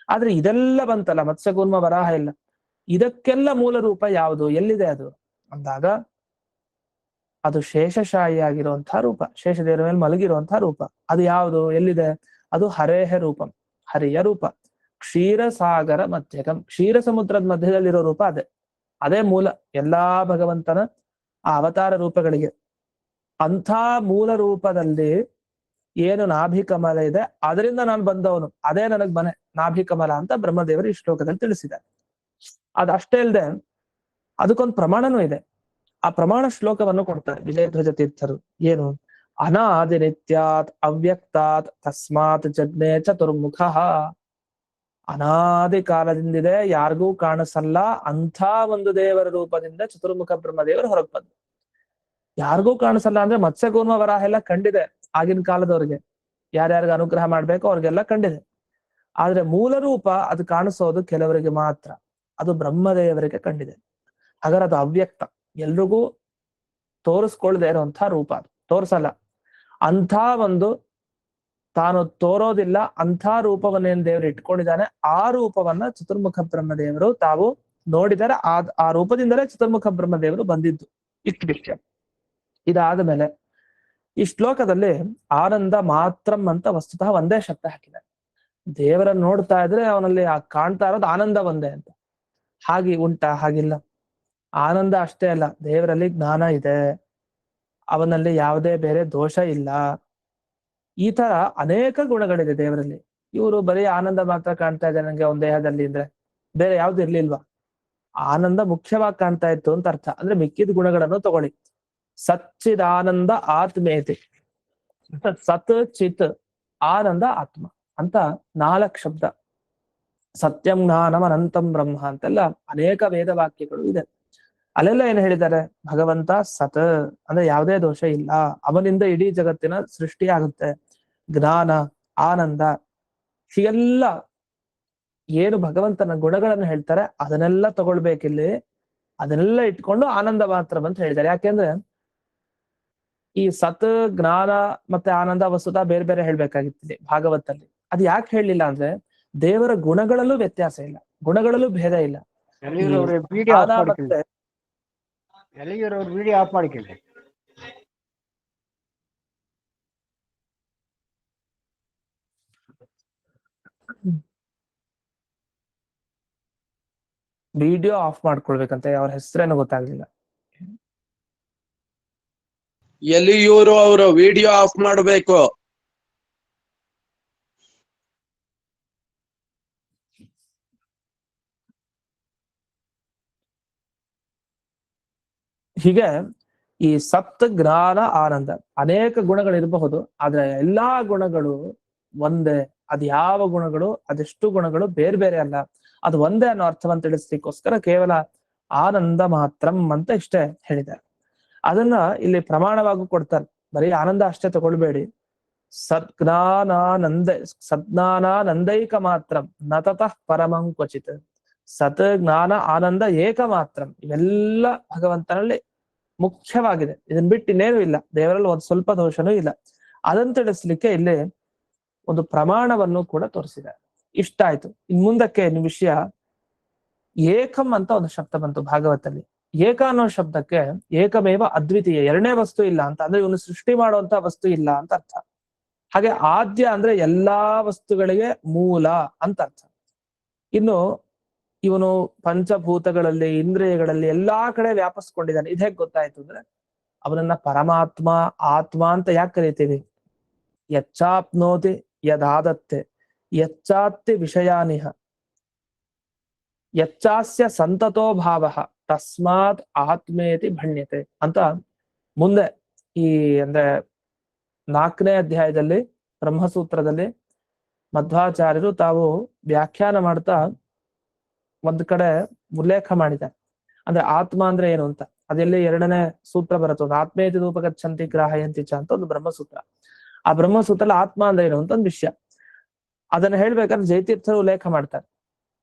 ಆದ್ರೆ ಇದೆಲ್ಲ ಬಂತಲ್ಲ, ಮತ್ಸ್ಯ ಕೂರ್ಮ ವರಾಹ ಇಲ್ಲ, ಇದಕ್ಕೆಲ್ಲ ಮೂಲ ರೂಪ ಯಾವುದು, ಎಲ್ಲಿದೆ ಅದು ಅಂದಾಗ, ಅದು ಶೇಷಶಾಹಿ ಆಗಿರುವಂತಹ ರೂಪ, ಶೇಷದೇವರ ಮೇಲೆ ಮಲಗಿರುವಂತಹ ರೂಪ. ಅದು ಯಾವುದು, ಎಲ್ಲಿದೆ? ಅದು ಹರೇಹ ರೂಪಂ, ಹರಿಯ ರೂಪ. ಕ್ಷೀರಸಾಗರ ಮಧ್ಯಗಂ, ಕ್ಷೀರ ಸಮುದ್ರದ ಮಧ್ಯದಲ್ಲಿರೋ ರೂಪ ಅದೇ. ಅದೇ ಮೂಲ ಎಲ್ಲಾ ಭಗವಂತನ ಆ ಅವತಾರ ರೂಪಗಳಿಗೆ. ಅಂಥ ಮೂಲ ರೂಪದಲ್ಲಿ ಏನು ನಾಭಿಕಮಲ ಇದೆ, ಅದರಿಂದ ನಾನು ಬಂದವನು, ಅದೇ ನನಗ್ ಮನೆ ನಾಭಿಕಮಲ ಅಂತ ಬ್ರಹ್ಮದೇವರು ಈ ಶ್ಲೋಕದಲ್ಲಿ ತಿಳಿಸಿದ್ದಾರೆ. ಅದಷ್ಟೇ ಇಲ್ಲದೆ ಅದಕ್ಕೊಂದು ಪ್ರಮಾಣನೂ ಇದೆ. ಆ ಪ್ರಮಾಣ ಶ್ಲೋಕವನ್ನು ಕೊಡ್ತಾರೆ ವಿಜಯಧ್ವಜ ತೀರ್ಥರು. ಏನು? ಅನಾದಿ ನಿತ್ಯಾತ್ ಅವ್ಯಕ್ತಾತ್ ತಸ್ಮಾತ್ ಜಗ್ನೆ ಚತುರ್ಮುಖ. ಅನಾದಿ ಕಾಲದಿಂದಿದೆ, ಯಾರಿಗೂ ಕಾಣಿಸಲ್ಲ, ಅಂಥ ಒಂದು ದೇವರ ರೂಪದಿಂದ ಚತುರ್ಮುಖ ಬ್ರಹ್ಮದೇವರು ಹೊರಗೆ ಬಂದು. ಯಾರಿಗೂ ಕಾಣಿಸಲ್ಲ ಅಂದ್ರೆ ಮತ್ಸ್ಯಕೂರ್ಮ ವರಾಹ ಎಲ್ಲ ಕಂಡಿದೆ ಆಗಿನ ಕಾಲದವ್ರಿಗೆ, ಯಾರ್ಯಾರಿಗೆ ಅನುಗ್ರಹ ಮಾಡ್ಬೇಕೋ ಅವ್ರಿಗೆಲ್ಲ ಕಂಡಿದೆ. ಆದ್ರೆ ಮೂಲ ರೂಪ ಅದು ಕಾಣಿಸೋದು ಕೆಲವರಿಗೆ ಮಾತ್ರ, ಅದು ಬ್ರಹ್ಮದೇವರಿಗೆ ಕಂಡಿದೆ. ಹಾಗಾದ್ರೆ ಅದು ಅವ್ಯಕ್ತ, ಎಲ್ರಿಗೂ ತೋರಿಸ್ಕೊಳ್ದೆ ಇರುವಂತಹ ರೂಪ, ಅದು ತೋರ್ಸಲ್ಲ. ಅಂಥ ಒಂದು ತಾನು ತೋರೋದಿಲ್ಲ ಅಂಥ ರೂಪವನ್ನೇನ್ ದೇವರು ಇಟ್ಕೊಂಡಿದ್ದಾನೆ, ಆ ರೂಪವನ್ನ ಚತುರ್ಮುಖ ಬ್ರಹ್ಮದೇವರು ತಾವು ನೋಡಿದರೆ ಆ ರೂಪದಿಂದಲೇ ಚತುರ್ಮುಖ ಬ್ರಹ್ಮದೇವರು ಬಂದಿದ್ದು. ಇಷ್ಟು ವಿಷಯ. ಇದಾದ ಮೇಲೆ ಈ ಶ್ಲೋಕದಲ್ಲಿ ಆನಂದ ಮಾತ್ರಂ ಅಂತ ವಸ್ತುತಃ ಒಂದೇ ಶಬ್ದ ಹಾಕಿದೆ. ದೇವರನ್ನ ನೋಡ್ತಾ ಇದ್ರೆ ಅವನಲ್ಲಿ ಕಾಣ್ತಾ ಇರೋದು ಆನಂದ ಒಂದೇ ಅಂತ. ಹಾಗೆ ಉಂಟಾ? ಹಾಗಿಲ್ಲ. ಆನಂದ ಅಷ್ಟೇ ಅಲ್ಲ, ದೇವರಲ್ಲಿ ಜ್ಞಾನ ಇದೆ, ಅವನಲ್ಲಿ ಯಾವುದೇ ಬೇರೆ ದೋಷ ಇಲ್ಲ. ಈ ತರ ಅನೇಕ ಗುಣಗಳಿದೆ ದೇವರಲ್ಲಿ. ಇವರು ಬರೀ ಆನಂದ ಮಾತ್ರ ಕಾಣ್ತಾ ಇದ್ದಾರೆ ನಂಗೆ ಒಂದ್ ದೇಹದಲ್ಲಿ ಅಂದ್ರೆ ಬೇರೆ ಯಾವ್ದು ಇರ್ಲಿಲ್ವಾ? ಆನಂದ ಮುಖ್ಯವಾಗಿ ಕಾಣ್ತಾ ಇತ್ತು ಅಂತ ಅರ್ಥ. ಅಂದ್ರೆ ಮಿಕ್ಕಿದ ಗುಣಗಳನ್ನು ತಗೊಳ್ಳಿ. ಸಚ್ಚಿದಾನಂದ ಆತ್ಮೇತಿ, ಸತ್ ಚಿತ್ ಆನಂದ ಆತ್ಮ ಅಂತ 4 ಶಬ್ದ. ಸತ್ಯಂ ಜ್ಞಾನಂ ಅನಂತಂ ಬ್ರಹ್ಮ ಅಂತೆಲ್ಲ ಅನೇಕ ವೇದ ವಾಕ್ಯಗಳು ಇದೆ. ಅಲ್ಲೆಲ್ಲ ಏನ್ ಹೇಳಿದ್ದಾರೆ? ಭಗವಂತ ಸತ್ ಅಂದ್ರೆ ಯಾವುದೇ ದೋಷ ಇಲ್ಲ, ಅವನಿಂದ ಇಡೀ ಜಗತ್ತಿನ ಸೃಷ್ಟಿ ಆಗುತ್ತೆ. ಜ್ಞಾನ, ಆನಂದ, ಹೀಗೆಲ್ಲ ಏನು ಭಗವಂತನ ಗುಣಗಳನ್ನು ಹೇಳ್ತಾರೆ ಅದನ್ನೆಲ್ಲ ತಗೊಳ್ಬೇಕಿಲ್ಲಿ. ಅದನ್ನೆಲ್ಲ ಇಟ್ಕೊಂಡು ಆನಂದ ಮಾತ್ರ ಅಂತ ಹೇಳಿದ್ದಾರೆ. ಯಾಕೆಂದ್ರೆ ಈ ಸತ್, ಜ್ಞಾನ ಮತ್ತೆ ಆನಂದ ವಸ್ತುತ ಬೇರೆ ಬೇರೆ ಹೇಳ್ಬೇಕಾಗಿತ್ತು ಭಾಗವತಲ್ಲಿ. ಅದು ಯಾಕೆ ಹೇಳಲಿಲ್ಲ ಅಂದ್ರೆ ದೇವರ ಗುಣಗಳಲ್ಲೂ ವ್ಯತ್ಯಾಸ ಇಲ್ಲ, ಗುಣಗಳಲ್ಲೂ ಭೇದ ಇಲ್ಲ. ಮತ್ತೆ ವಿಡಿಯೋ ಆಫ್ ಮಾಡಿಕೊಳ್ಳಿ. ವಿಡಿಯೋ ಆಫ್ ಮಾಡ್ಕೊಳ್ಬೇಕಂತ ಅವ್ರ ಹೆಸರೇನು ಗೊತ್ತಾಗ್ಲಿಲ್ಲ. ಎಲ್ಲಿಯೂರು ಅವರು ವಿಡಿಯೋ ಆಫ್ ಮಾಡಬೇಕು. ಹೀಗೆ ಈ ಸತ್, ಜ್ಞಾನ, ಆನಂದ ಅನೇಕ ಗುಣಗಳಿರಬಹುದು, ಆದ್ರೆ ಎಲ್ಲಾ ಗುಣಗಳು ಒಂದೇ. ಅದ್ ಯಾವ ಗುಣಗಳು, ಅದೆಷ್ಟು ಗುಣಗಳು ಬೇರೆ ಬೇರೆ ಅಲ್ಲ, ಅದು ಒಂದೇ ಅನ್ನೋ ಅರ್ಥವನ್ನು ತಿಳಿಸ್ಲಿಕ್ಕೋಸ್ಕರ ಕೇವಲ ಆನಂದ ಮಾತ್ರಂ ಅಂತ ಇಷ್ಟೇ ಹೇಳಿದ್ದಾರೆ. ಅದನ್ನ ಇಲ್ಲಿ ಪ್ರಮಾಣವಾಗಿ ಕೊಡ್ತಾರೆ. ಬರೀ ಆನಂದ ಅಷ್ಟೇ ತಗೊಳ್ಬೇಡಿ. ಸದ್ಜ್ಞಾನಾನಂದೈಕ ಮಾತ್ರಂ ನತತಃ ಪರಮಂ ಕ್ವಚಿತ್. ಸತ್, ಜ್ಞಾನ, ಆನಂದ ಏಕ ಮಾತ್ರಂ ಇವೆಲ್ಲ ಭಗವಂತನಲ್ಲಿ ಮುಖ್ಯವಾಗಿದೆ. ಇದನ್ ಬಿಟ್ಟು ಇನ್ನೇನು ಇಲ್ಲ, ದೇವರಲ್ಲಿ ಒಂದು ಸ್ವಲ್ಪ ದೋಷನೂ ಇಲ್ಲ. ಅದನ್ನು ತಿಳಿಸ್ಲಿಕ್ಕೆ ಇಲ್ಲಿ ಒಂದು ಪ್ರಮಾಣವನ್ನು ಕೂಡ ತೋರಿಸಿದ್ದಾರೆ. ಇಷ್ಟ ಆಯ್ತು. ಇನ್ ಮುಂದಕ್ಕೆ ವಿಷಯ ಏಕಂ ಅಂತ ಒಂದು ಶಬ್ದ ಬಂತು ಭಾಗವತಲ್ಲಿ. ಏಕ ಅನ್ನೋ ಶಬ್ದಕ್ಕೆ ಏಕಮೇವ ಅದ್ವಿತೀಯ, ಎರಡನೇ ವಸ್ತು ಇಲ್ಲ ಅಂತ, ಅಂದ್ರೆ ಇವನು ಸೃಷ್ಟಿ ಮಾಡುವಂತ ವಸ್ತು ಇಲ್ಲ ಅಂತ ಅರ್ಥ. ಹಾಗೆ ಆದ್ಯ ಅಂದ್ರೆ ಎಲ್ಲಾ ವಸ್ತುಗಳಿಗೆ ಮೂಲ ಅಂತ ಅರ್ಥ. ಇನ್ನು ಇವನು ಪಂಚಭೂತಗಳಲ್ಲಿ, ಇಂದ್ರಿಯಗಳಲ್ಲಿ ಎಲ್ಲಾ ಕಡೆ ವ್ಯಾಪಿಸ್ಕೊಂಡಿದ್ದಾನೆ. ಇದು ಹೇಗೆ ಗೊತ್ತಾಯ್ತು ಅಂದ್ರೆ ಅವನನ್ನ ಪರಮಾತ್ಮ, ಆತ್ಮ ಅಂತ ಯಾಕೆ ಕರಿತೀವಿ? ಯಚ್ಚಾಪ್ನೋತಿ ಯದಾದತ್ತೆ ಯಚ್ಚಾತ್ತಿ ವಿಷಯಾನಿಹ ಯಚ್ಚಾಸ್ಯ ಸಂತತೋ ಭಾವ ತಸ್ಮಾತ್ ಆತ್ಮೇತಿ ಭಣ್ಯತೆ ಅಂತ ಮುಂದೆ ಈ ಅಂದ್ರೆ 4ನೇ ಅಧ್ಯಾಯದಲ್ಲಿ ಬ್ರಹ್ಮಸೂತ್ರದಲ್ಲಿ ಮಧ್ವಾಚಾರ್ಯರು ತಾವು ವ್ಯಾಖ್ಯಾನ ಮಾಡ್ತಾ ಒಂದ್ ಕಡೆ ಉಲ್ಲೇಖ ಮಾಡಿದ್ದಾರೆ. ಅಂದ್ರೆ ಆತ್ಮ ಅಂದ್ರೆ ಏನು ಅಂತ. ಅದೆಲ್ಲಿ 2ನೇ ಸೂತ್ರ ಬರುತ್ತೆ, ಒಂದು ಆತ್ಮೇತಿ ರೂಪಗಚ್ಚಂತಿ ಗ್ರಾಹಯಂತಿ ಚ ಅಂತ ಒಂದು ಬ್ರಹ್ಮಸೂತ್ರ. ಆ ಬ್ರಹ್ಮಸೂತ್ರದಲ್ಲಿ ಆತ್ಮ ಅಂದ್ರೆ ಏನು ಅಂತ ಒಂದು ವಿಷಯ. ಅದನ್ನ ಹೇಳ್ಬೇಕಾದ್ರೆ ಜಯತೀರ್ಥರು ಉಲ್ಲೇಖ ಮಾಡ್ತಾರೆ.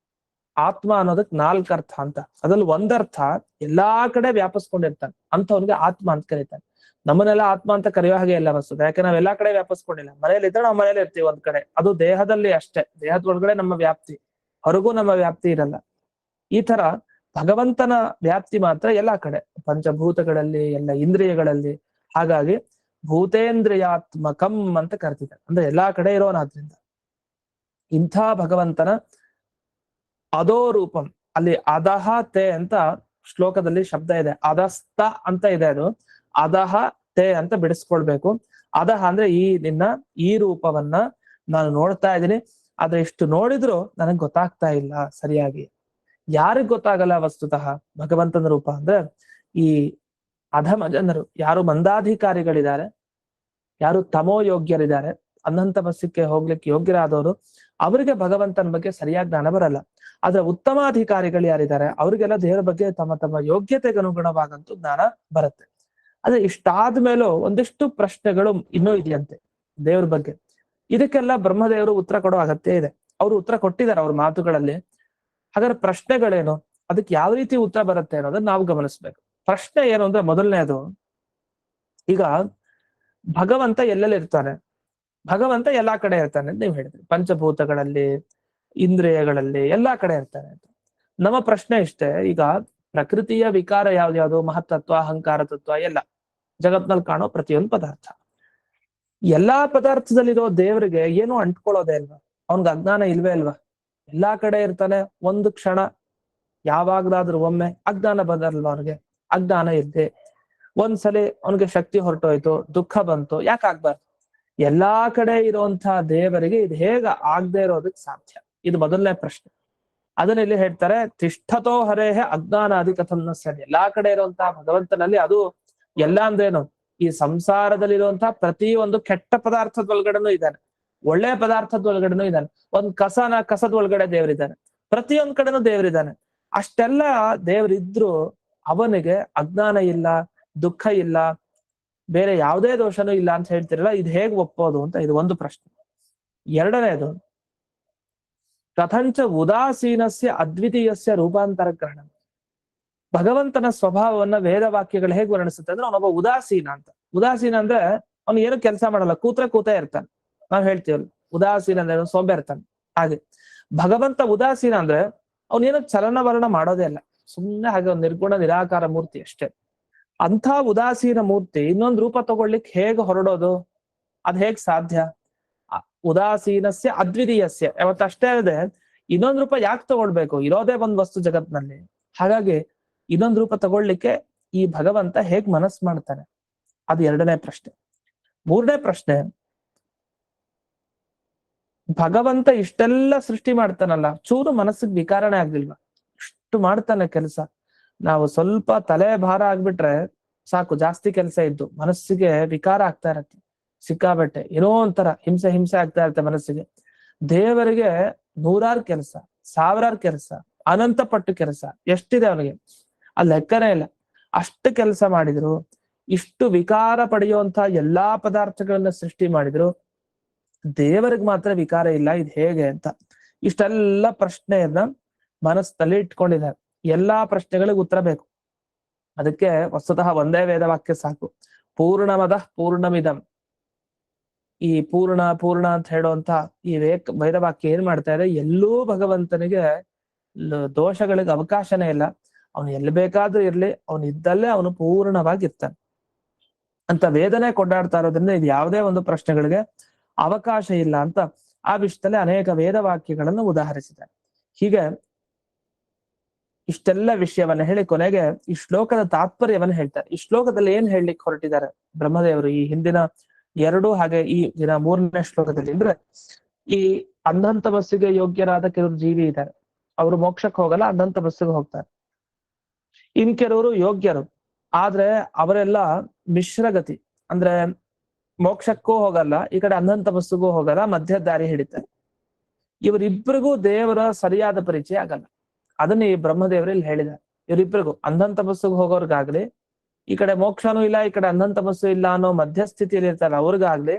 ಆತ್ಮ ಅನ್ನೋದಕ್ಕೆ 4 ಅರ್ಥ ಅಂತ. ಅದ್ರಲ್ಲಿ ಒಂದರ್ಥ ಎಲ್ಲಾ ಕಡೆ ವ್ಯಾಪಿಸ್ಕೊಂಡಿರ್ತಾನೆ ಅಂತವನಿಗೆ ಆತ್ಮ ಅಂತ ಕರೀತಾನೆ. ನಮ್ಮನ್ನೆಲ್ಲ ಆತ್ಮ ಅಂತ ಕರೆಯೋ ಹಾಗೆ ಎಲ್ಲ ವಸ್ತುತೆ, ಯಾಕೆ ನಾವ್ ಎಲ್ಲಾ ಕಡೆ ವ್ಯಾಪಿಸ್ಕೊಂಡಿಲ್ಲ. ಮನೇಲಿ ಇದ್ರೆ ನಾವು ಮನೇಲಿ ಇರ್ತೀವಿ ಒಂದ್ ಕಡೆ, ಅದು ದೇಹದಲ್ಲಿ ಅಷ್ಟೇ, ದೇಹದ ಒಳಗಡೆ ನಮ್ಮ ವ್ಯಾಪ್ತಿ, ಹೊರಗೂ ನಮ್ಮ ವ್ಯಾಪ್ತಿ ಇರಲ್ಲ. ಈ ತರ ಭಗವಂತನ ವ್ಯಾಪ್ತಿ ಮಾತ್ರ ಎಲ್ಲಾ ಕಡೆ, ಪಂಚಭೂತಗಳಲ್ಲಿ, ಎಲ್ಲ ಇಂದ್ರಿಯಗಳಲ್ಲಿ. ಹಾಗಾಗಿ ಭೂತೇಂದ್ರಿಯಾತ್ಮಕಂ ಅಂತ ಕರ್ತಿದ್ದಾರೆ, ಅಂದ್ರೆ ಎಲ್ಲಾ ಕಡೆ ಇರೋನಾದ್ರಿಂದ. ಇಂಥ ಭಗವಂತನ ಅದೋ ರೂಪಂ, ಅಲ್ಲಿ ಅದಹ ತೇ ಅಂತ ಶ್ಲೋಕದಲ್ಲಿ ಶಬ್ದ ಇದೆ, ಅದಸ್ತ ಅಂತ ಇದೆ, ಅದು ಅದಹ ತೇ ಅಂತ ಬಿಡಿಸ್ಕೊಳ್ಬೇಕು. ಅದಹ ಅಂದ್ರೆ ನಿನ್ನ ಈ ರೂಪವನ್ನ ನಾನು ನೋಡ್ತಾ ಇದ್ದೀನಿ, ಆದ್ರೆ ಇಷ್ಟು ನೋಡಿದ್ರು ನನಗ್ ಗೊತ್ತಾಗ್ತಾ ಇಲ್ಲ ಸರಿಯಾಗಿ. ಯಾರಿಗ್ ಗೊತ್ತಾಗಲ್ಲ ವಸ್ತುತಃ ಭಗವಂತನ ರೂಪ ಅಂದ್ರೆ ಈ ಅಧಮ ಜನರು, ಯಾರು ಮಂದಾಧಿಕಾರಿಗಳಿದ್ದಾರೆ, ಯಾರು ತಮೋ ಯೋಗ್ಯರಿದ್ದಾರೆ, ಅನ್ನಂತ ಬಸ್ಸಿಗೆ ಹೋಗ್ಲಿಕ್ಕೆ ಯೋಗ್ಯರಾದವರು, ಅವರಿಗೆ ಭಗವಂತನ ಬಗ್ಗೆ ಸರಿಯಾಗಿ ಜ್ಞಾನ ಬರಲ್ಲ. ಆದ್ರೆ ಉತ್ತಮಾಧಿಕಾರಿಗಳು ಯಾರಿದ್ದಾರೆ ಅವ್ರಿಗೆಲ್ಲ ದೇವರ ಬಗ್ಗೆ ತಮ್ಮ ತಮ್ಮ ಯೋಗ್ಯತೆಗೆ ಅನುಗುಣವಾಗಂತೂ ಜ್ಞಾನ ಬರುತ್ತೆ. ಆದ್ರೆ ಇಷ್ಟಾದ್ಮೇಲೂ ಒಂದಿಷ್ಟು ಪ್ರಶ್ನೆಗಳು ಇನ್ನೂ ಇದೆಯಂತೆ ದೇವ್ರ ಬಗ್ಗೆ. ಇದಕ್ಕೆಲ್ಲ ಬ್ರಹ್ಮದೇವರು ಉತ್ತರ ಕೊಡೋ ಅಗತ್ಯ ಇದೆ. ಅವರು ಉತ್ತರ ಕೊಟ್ಟಿದ್ದಾರೆ ಅವ್ರ ಮಾತುಗಳಲ್ಲಿ. ಹಾಗಾದ್ರೆ ಪ್ರಶ್ನೆಗಳೇನು, ಅದಕ್ಕೆ ಯಾವ ರೀತಿ ಉತ್ತರ ಬರುತ್ತೆ ಅನ್ನೋದನ್ನ ನಾವು ಗಮನಿಸ್ಬೇಕು. ಪ್ರಶ್ನೆ ಏನು ಅಂದ್ರೆ ಮೊದಲನೇದು, ಈಗ ಭಗವಂತ ಎಲ್ಲೆಲ್ಲಿ ಇರ್ತಾನೆ? ಭಗವಂತ ಎಲ್ಲಾ ಕಡೆ ಇರ್ತಾನೆ ಅಂತ ನೀವು ಹೇಳಿದ್ರಿ. ಪಂಚಭೂತಗಳಲ್ಲಿ, ಇಂದ್ರಿಯಗಳಲ್ಲಿ, ಎಲ್ಲಾ ಕಡೆ ಇರ್ತಾನೆ ಅಂತ. ನಮ್ಮ ಪ್ರಶ್ನೆ ಇಷ್ಟೇ, ಈಗ ಪ್ರಕೃತಿಯ ವಿಕಾರ ಯಾವ್ದ್ಯಾವ್ದು? ಮಹತ್ತತ್ವ, ಅಹಂಕಾರ ತತ್ವ, ಎಲ್ಲ ಜಗತ್ನಲ್ಲಿ ಕಾಣೋ ಪ್ರತಿಯೊಂದು ಪದಾರ್ಥ. ಎಲ್ಲಾ ಪದಾರ್ಥದಲ್ಲಿರೋ ದೇವರಿಗೆ ಏನು ಅಂಟ್ಕೊಳ್ಳೋದೇ ಇಲ್ವಾ? ಅವನ್ಗೆ ಅಜ್ಞಾನ ಇಲ್ವೇ ಇಲ್ವಾ? ಎಲ್ಲಾ ಕಡೆ ಇರ್ತಾನೆ. ಒಂದು ಕ್ಷಣ ಯಾವಾಗ್ಲಾದ್ರೂ ಒಮ್ಮೆ ಅಜ್ಞಾನ ಬಂದಲ್ವಾ ಅವ್ನಿಗೆ? ಅಜ್ಞಾನ ಇದ್ದೆ. ಒಂದ್ಸಲಿ ಅವನಿಗೆ ಶಕ್ತಿ ಹೊರಟೋಯ್ತು, ದುಃಖ ಬಂತು, ಯಾಕೆ ಆಗ್ಬಾರ್ದು? ಎಲ್ಲಾ ಕಡೆ ಇರುವಂತಹ ದೇವರಿಗೆ ಇದು ಹೇಗ ಆಗದೆ ಇರೋದಕ್ಕೆ ಸಾಧ್ಯ? ಇದು ಮೊದಲನೇ ಪ್ರಶ್ನೆ. ಅದನ್ನ ಇಲ್ಲಿ ಹೇಳ್ತಾರೆ, ತಿಷ್ಠತೋ ಹರೇಹ ಅಜ್ಞಾನಾದಿ ಕಥಂನ ಸರಿ. ಎಲ್ಲಾ ಕಡೆ ಇರುವಂತಹ ಭಗವಂತನಲ್ಲಿ, ಅದು ಎಲ್ಲ ಅಂದ್ರೇನು? ಈ ಸಂಸಾರದಲ್ಲಿರುವಂತಹ ಪ್ರತಿ ಒಂದು ಕೆಟ್ಟ ಪದಾರ್ಥದ ಒಳಗಡೆನೂ ಇದ್ದಾನೆ, ಒಳ್ಳೆ ಪದಾರ್ಥದ ಒಳಗಡೆನೂ ಇದ್ದಾನೆ. ಒಂದ್ ಕಸದ ಒಳಗಡೆ ದೇವರಿದ್ದಾನೆ, ಪ್ರತಿಯೊಂದ್ ಕಡೆನೂ ದೇವರಿದ್ದಾನೆ. ಅಷ್ಟೆಲ್ಲ ದೇವರಿದ್ರು ಅವನಿಗೆ ಅಜ್ಞಾನ ಇಲ್ಲ, ದುಃಖ ಇಲ್ಲ, ಬೇರೆ ಯಾವುದೇ ದೋಷನೂ ಇಲ್ಲ ಅಂತ ಹೇಳ್ತಿರಲ್ಲ, ಇದು ಹೇಗ್ ಒಪ್ಪೋದು ಅಂತ ಇದು ಒಂದು ಪ್ರಶ್ನೆ. ಎರಡನೇದು, ಕಥಂಚ ಉದಾಸೀನಸ್ಯ ಅದ್ವಿತೀಯಸ್ಯ ರೂಪಾಂತರ ಗ್ರಹಣ. ಭಗವಂತನ ಸ್ವಭಾವವನ್ನ ವೇದ ವಾಕ್ಯಗಳು ಹೇಗ್ ವರ್ಣಿಸುತ್ತೆ ಅಂದ್ರೆ, ಅವನೊಬ್ಬ ಉದಾಸೀನ ಅಂತ. ಉದಾಸೀನ ಅಂದ್ರೆ ಅವನು ಏನು ಕೆಲಸ ಮಾಡಲ್ಲ, ಕೂತೇ ಇರ್ತಾನೆ. ನಾವ್ ಹೇಳ್ತೀವಲ್ಲ, ಉದಾಸೀನ ಅಂದ್ರೆ ಸೋಂಬೇರ್ತಾನೆ. ಹಾಗೆ ಭಗವಂತ ಉದಾಸೀನ ಅಂದ್ರೆ ಅವನೇನು ಚಲನವಲನ ಮಾಡೋದೇ ಇಲ್ಲ, ಸುಮ್ಮನೆ ಹಾಗೆ ಒಂದು ನಿರ್ಗುಣ ನಿರಾಕಾರ ಮೂರ್ತಿ ಅಷ್ಟೇ. ಅಂಥ ಉದಾಸೀನ ಮೂರ್ತಿ ಇನ್ನೊಂದು ರೂಪ ತಗೊಳ್ಲಿಕ್ಕೆ ಹೇಗ್ ಹೊರಡೋದು? ಅದ್ ಹೇಗ್ ಸಾಧ್ಯ? ಉದಾಸೀನಸ್ಯ ಅದ್ವಿತೀಯಸ್ಯ, ಯಾವತ್ತಷ್ಟೇ ಇದೆ. ಇನ್ನೊಂದು ರೂಪ ಯಾಕೆ ತಗೊಳ್ಬೇಕು? ಇರೋದೇ ಒಂದ್ ವಸ್ತು ಜಗತ್ನಲ್ಲಿ. ಹಾಗಾಗಿ ಇನ್ನೊಂದು ರೂಪ ತಗೊಳ್ಲಿಕ್ಕೆ ಈ ಭಗವಂತ ಹೇಗ್ ಮನಸ್ಸು ಮಾಡ್ತಾನೆ? ಅದು ಎರಡನೇ ಪ್ರಶ್ನೆ. ಮೂರನೇ ಪ್ರಶ್ನೆ, ಭಗವಂತ ಇಷ್ಟೆಲ್ಲ ಸೃಷ್ಟಿ ಮಾಡ್ತಾನಲ್ಲ, ಚೂರು ಮನಸ್ಸಿಗೆ ವಿಕಾರಣೆ ಆಗ್ಲಿಲ್ವಾ? ಇಷ್ಟು ಮಾಡ್ತಾನೆ ಕೆಲಸ. ನಾವು ಸ್ವಲ್ಪ ತಲೆ ಭಾರ ಆಗ್ಬಿಟ್ರೆ ಸಾಕು, ಜಾಸ್ತಿ ಕೆಲಸ ಇದ್ದು ಮನಸ್ಸಿಗೆ ವಿಕಾರ ಆಗ್ತಾ ಇರತ್ತೆ, ಸಿಕ್ಕಾಬಟ್ಟೆ ಏನೋ ಒಂಥರ ಹಿಂಸೆ ಆಗ್ತಾ ಇರತ್ತೆ ಮನಸ್ಸಿಗೆ. ದೇವರಿಗೆ ನೂರಾರು ಕೆಲಸ, ಸಾವಿರಾರು ಕೆಲಸ, ಅನಂತ ಪಟ್ಟು ಕೆಲಸ ಎಷ್ಟಿದೆ ಅವನಿಗೆ, ಆ ಲೆಕ್ಕನೇ ಇಲ್ಲ. ಅಷ್ಟು ಕೆಲಸ ಮಾಡಿದ್ರು, ಇಷ್ಟು ವಿಕಾರ ಪಡೆಯುವಂತ ಎಲ್ಲಾ ಪದಾರ್ಥಗಳನ್ನ ಸೃಷ್ಟಿ ಮಾಡಿದ್ರು, ದೇವರಿಗೆ ಮಾತ್ರ ವಿಕಾರ ಇಲ್ಲ, ಇದು ಹೇಗೆ ಅಂತ ಇಷ್ಟೆಲ್ಲ ಪ್ರಶ್ನೆಯನ್ನ ಮನಸ್ಸಲ್ಲಿ ಇಟ್ಕೊಂಡಿದ್ದಾರೆ. ಎಲ್ಲಾ ಪ್ರಶ್ನೆಗಳಿಗೆ ಉತ್ತರ ಬೇಕು. ಅದಕ್ಕೆ ವಸ್ತುತಃ ಒಂದೇ ವೇದವಾಕ್ಯ ಸಾಕು, ಪೂರ್ಣಮದ ಪೂರ್ಣಮಿದಂ. ಈ ಪೂರ್ಣ ಅಂತ ಹೇಳುವಂತ ಈ ವೇದವಾಕ್ಯ ಏನ್ ಮಾಡ್ತಾ ಇದೆ, ಎಲ್ಲೂ ಭಗವಂತನಿಗೆ ದೋಷಗಳಿಗೆ ಅವಕಾಶನೇ ಇಲ್ಲ. ಅವನು ಎಲ್ಲಿ ಬೇಕಾದ್ರೂ ಇರ್ಲಿ, ಅವನು ಇದ್ದಲ್ಲೇ ಅವನು ಪೂರ್ಣವಾಗಿರ್ತಾನೆ ಅಂತ ವೇದನೆ ಕೊಂಡಾಡ್ತಾ ಇರೋದ್ರಿಂದ ಇದು ಯಾವುದೇ ಒಂದು ಪ್ರಶ್ನೆಗಳಿಗೆ ಅವಕಾಶ ಇಲ್ಲ ಅಂತ ಆ ವಿಷಯದಲ್ಲಿ ಅನೇಕ ವೇದವಾಕ್ಯಗಳನ್ನು ಉದಾಹರಿಸಿದ್ದಾರೆ. ಹೀಗೆ ಇಷ್ಟೆಲ್ಲ ವಿಷಯವನ್ನ ಹೇಳಿ ಕೊನೆಗೆ ಈ ಶ್ಲೋಕದ ತಾತ್ಪರ್ಯವನ್ನ ಹೇಳ್ತಾರೆ. ಈ ಶ್ಲೋಕದಲ್ಲಿ ಏನ್ ಹೇಳಲಿಕ್ಕೆ ಹೊರಟಿದ್ದಾರೆ ಬ್ರಹ್ಮದೇವರು ಈ ಹಿಂದಿನ ಎರಡು ಹಾಗೆ ಈ ದಿನ ಮೂರನೇ ಶ್ಲೋಕದಲ್ಲಿ ಅಂದ್ರೆ, ಈ ಅಂಧಂತ ಬಸ್ಸಿಗೆ ಯೋಗ್ಯರಾದ ಕೆಲವರು ಜೀವಿ ಇದ್ದಾರೆ, ಅವರು ಮೋಕ್ಷಕ್ಕೆ ಹೋಗಲ್ಲ, ಅಂಧಂತ ಬಸ್ಸಿಗೆ ಹೋಗ್ತಾರೆ. ಇನ್ ಕೆಲವರು ಯೋಗ್ಯರು, ಆದ್ರೆ ಅವರೆಲ್ಲ ಮಿಶ್ರಗತಿ, ಅಂದ್ರೆ ಮೋಕ್ಷಕ್ಕೂ ಹೋಗಲ್ಲ, ಈ ಕಡೆ ಅಂಧಂತ ಬಸ್ಸಿಗೂ ಹೋಗಲ್ಲ, ಮಧ್ಯ ದಾರಿ ಹಿಡಿತಾರೆ. ಇವರಿಬ್ಬರಿಗೂ ದೇವರ ಸರಿಯಾದ ಪರಿಚಯ ಆಗಲ್ಲ. ಅದನ್ನ ಈ ಬ್ರಹ್ಮದೇವರಲ್ಲಿ ಹೇಳಿದ್ದಾರೆ. ಇವರಿಬ್ಬರಿಗೂ ಅಂಧಂತ ಬಸ್ಸಿಗೆ ಹೋಗೋರ್ಗಾಗ್ಲಿ, ಈ ಕಡೆ ಮೋಕ್ಷನೂ ಇಲ್ಲ, ಈ ಕಡೆ ಅಂಧಂತ ಬಸ್ಸು ಇಲ್ಲ ಅನ್ನೋ ಮಧ್ಯಸ್ಥಿತಿಯಲ್ಲಿ ಇರ್ತಾರೆ ಅವ್ರಿಗಾಗ್ಲಿ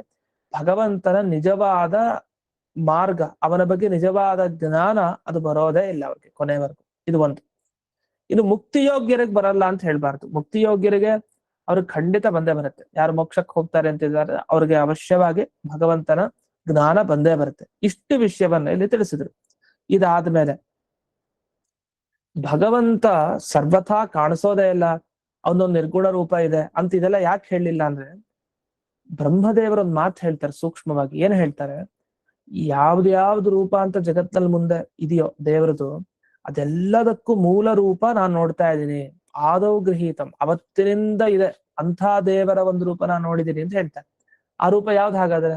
ಭಗವಂತನ ನಿಜವಾದ ಮಾರ್ಗ, ಅವನ ಬಗ್ಗೆ ನಿಜವಾದ ಜ್ಞಾನ ಅದು ಬರೋದೇ ಇಲ್ಲ ಅವ್ರಿಗೆ ಕೊನೆವರೆಗೂ. ಇದು ಒಂದು. ಇನ್ನು ಮುಕ್ತಿಯೋಗ್ಯರಿಗೆ ಬರಲ್ಲ ಅಂತ ಹೇಳ್ಬಾರ್ದು. ಮುಕ್ತಿಯೋಗ್ಯರಿಗೆ ಅವ್ರಿಗೆ ಖಂಡಿತ ಬಂದೇ ಬರುತ್ತೆ. ಯಾರು ಮೋಕ್ಷಕ್ಕೆ ಹೋಗ್ತಾರೆ ಅಂತಿದ್ದಾರೆ ಅವ್ರಿಗೆ ಅವಶ್ಯವಾಗಿ ಭಗವಂತನ ಜ್ಞಾನ ಬಂದೇ ಬರುತ್ತೆ. ಇಷ್ಟು ವಿಷಯವನ್ನ ಇಲ್ಲಿ ತಿಳಿಸಿದ್ರು. ಇದಾದ್ಮೇಲೆ ಭಗವಂತ ಸರ್ವಥಾ ಕಾಣಿಸೋದೇ ಇಲ್ಲ, ಅವನೊಂದು ನಿರ್ಗುಣ ರೂಪ ಇದೆ ಅಂತ ಇದೆಲ್ಲ ಯಾಕೆ ಹೇಳಲಿಲ್ಲ ಅಂದ್ರೆ, ಬ್ರಹ್ಮದೇವರೊಂದು ಮಾತು ಹೇಳ್ತಾರೆ ಸೂಕ್ಷ್ಮವಾಗಿ. ಏನ್ ಹೇಳ್ತಾರೆ, ಯಾವ್ದು ರೂಪ ಅಂತ ಜಗತ್ನಲ್ಲಿ ಮುಂದೆ ಇದೆಯೋ ದೇವರದು, ಅದೆಲ್ಲದಕ್ಕೂ ಮೂಲ ರೂಪ ನಾನ್ ನೋಡ್ತಾ ಇದ್ದೀನಿ. ಆದೌ ಗೃಹೀತಂ, ಅವತ್ತಿನಿಂದ ಇದೆ ಅಂಥ ದೇವರ ಒಂದು ರೂಪ ನಾನು ನೋಡಿದ್ದೀನಿ ಅಂತ ಹೇಳ್ತಾರೆ. ಆ ರೂಪ ಯಾವ್ದು ಹಾಗಾದ್ರೆ?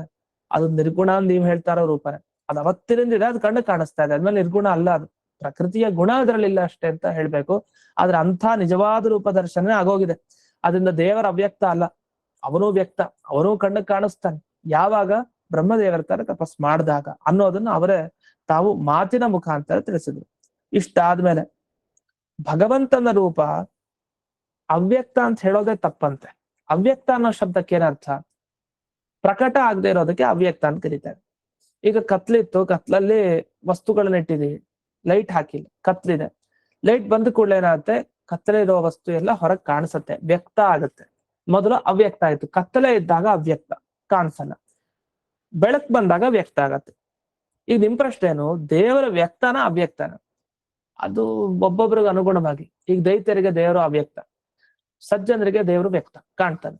ಅದು ನಿರ್ಗುಣ ಅಂತ ನೀವು ಹೇಳ್ತಾರೋ ರೂಪನೇ. ಅದು ಅವತ್ತಿನಿಂದ ಇದೆ, ಅದು ಕಣ್ಣು ಕಾಣಿಸ್ತಾ ಇದೆ, ಅದ್ಮೇಲೆ ನಿರ್ಗುಣ ಅಲ್ಲ, ಅದು ಪ್ರಕೃತಿಯ ಗುಣ ಅದರಲ್ಲಿಲ್ಲ ಅಷ್ಟೇ ಅಂತ ಹೇಳ್ಬೇಕು. ಆದ್ರೆ ಅಂಥ ನಿಜವಾದ ರೂಪ ದರ್ಶನ ಆಗೋಗಿದೆ. ಅದರಿಂದ ದೇವರ ಅವ್ಯಕ್ತ ಅಲ್ಲ, ಅವನೂ ವ್ಯಕ್ತ, ಅವನೂ ಕಣ್ಣು ಕಾಣಿಸ್ತಾನೆ. ಯಾವಾಗ? ಬ್ರಹ್ಮದೇವರ ತರ ತಪಸ್ ಮಾಡಿದಾಗ ಅನ್ನೋದನ್ನ ಅವರೇ ತಾವು ಮಾತಿನ ಮುಖಾಂತರ ತಿಳಿಸಿದ್ರು. ಇಷ್ಟಾದ್ಮೇಲೆ ಭಗವಂತನ ರೂಪ ಅವ್ಯಕ್ತ ಅಂತ ಹೇಳೋದೇ ತಪ್ಪಂತೆ. ಅವ್ಯಕ್ತ ಅನ್ನೋ ಶಬ್ದಕ್ಕೆ ಏನರ್ಥ? ಪ್ರಕಟ ಆಗದೆ ಇರೋದಕ್ಕೆ ಅವ್ಯಕ್ತ ಅಂತ ಕರೀತಾರೆ. ಈಗ ಕತ್ಲಿತ್ತು, ಕತ್ಲಲ್ಲಿ ವಸ್ತುಗಳನ್ನ ಇಟ್ಟಿದೀವಿ, ಲೈಟ್ ಹಾಕಿಲ್ಲ, ಕತ್ಲಿದೆ. ಲೈಟ್ ಬಂದ ಕೂಡಲೇ ಏನಾಗುತ್ತೆ? ಕತ್ತಲೆ ಇರೋ ವಸ್ತು ಎಲ್ಲ ಹೊರಗೆ ಕಾಣಿಸುತ್ತೆ, ವ್ಯಕ್ತ ಆಗುತ್ತೆ. ಮೊದಲು ಅವ್ಯಕ್ತ ಆಯ್ತು. ಕತ್ತಲೆ ಇದ್ದಾಗ ಅವ್ಯಕ್ತ, ಕಾಣಿಸಲ್ಲ. ಬೆಳಕ್ ಬಂದಾಗ ವ್ಯಕ್ತ ಆಗತ್ತೆ. ಈಗ ನಿಮ್ ಪ್ರಶ್ನೆ ಏನು? ದೇವರ ವ್ಯಕ್ತನ ಅವ್ಯಕ್ತನ? ಅದು ಒಬ್ಬೊಬ್ರಿಗೆ ಅನುಗುಣವಾಗಿ. ಈಗ ದೈತ್ಯರಿಗೆ ದೇವರು ಅವ್ಯಕ್ತ, ಸಜ್ಜನರಿಗೆ ದೇವರು ವ್ಯಕ್ತ ಕಾಣ್ತಾನೆ.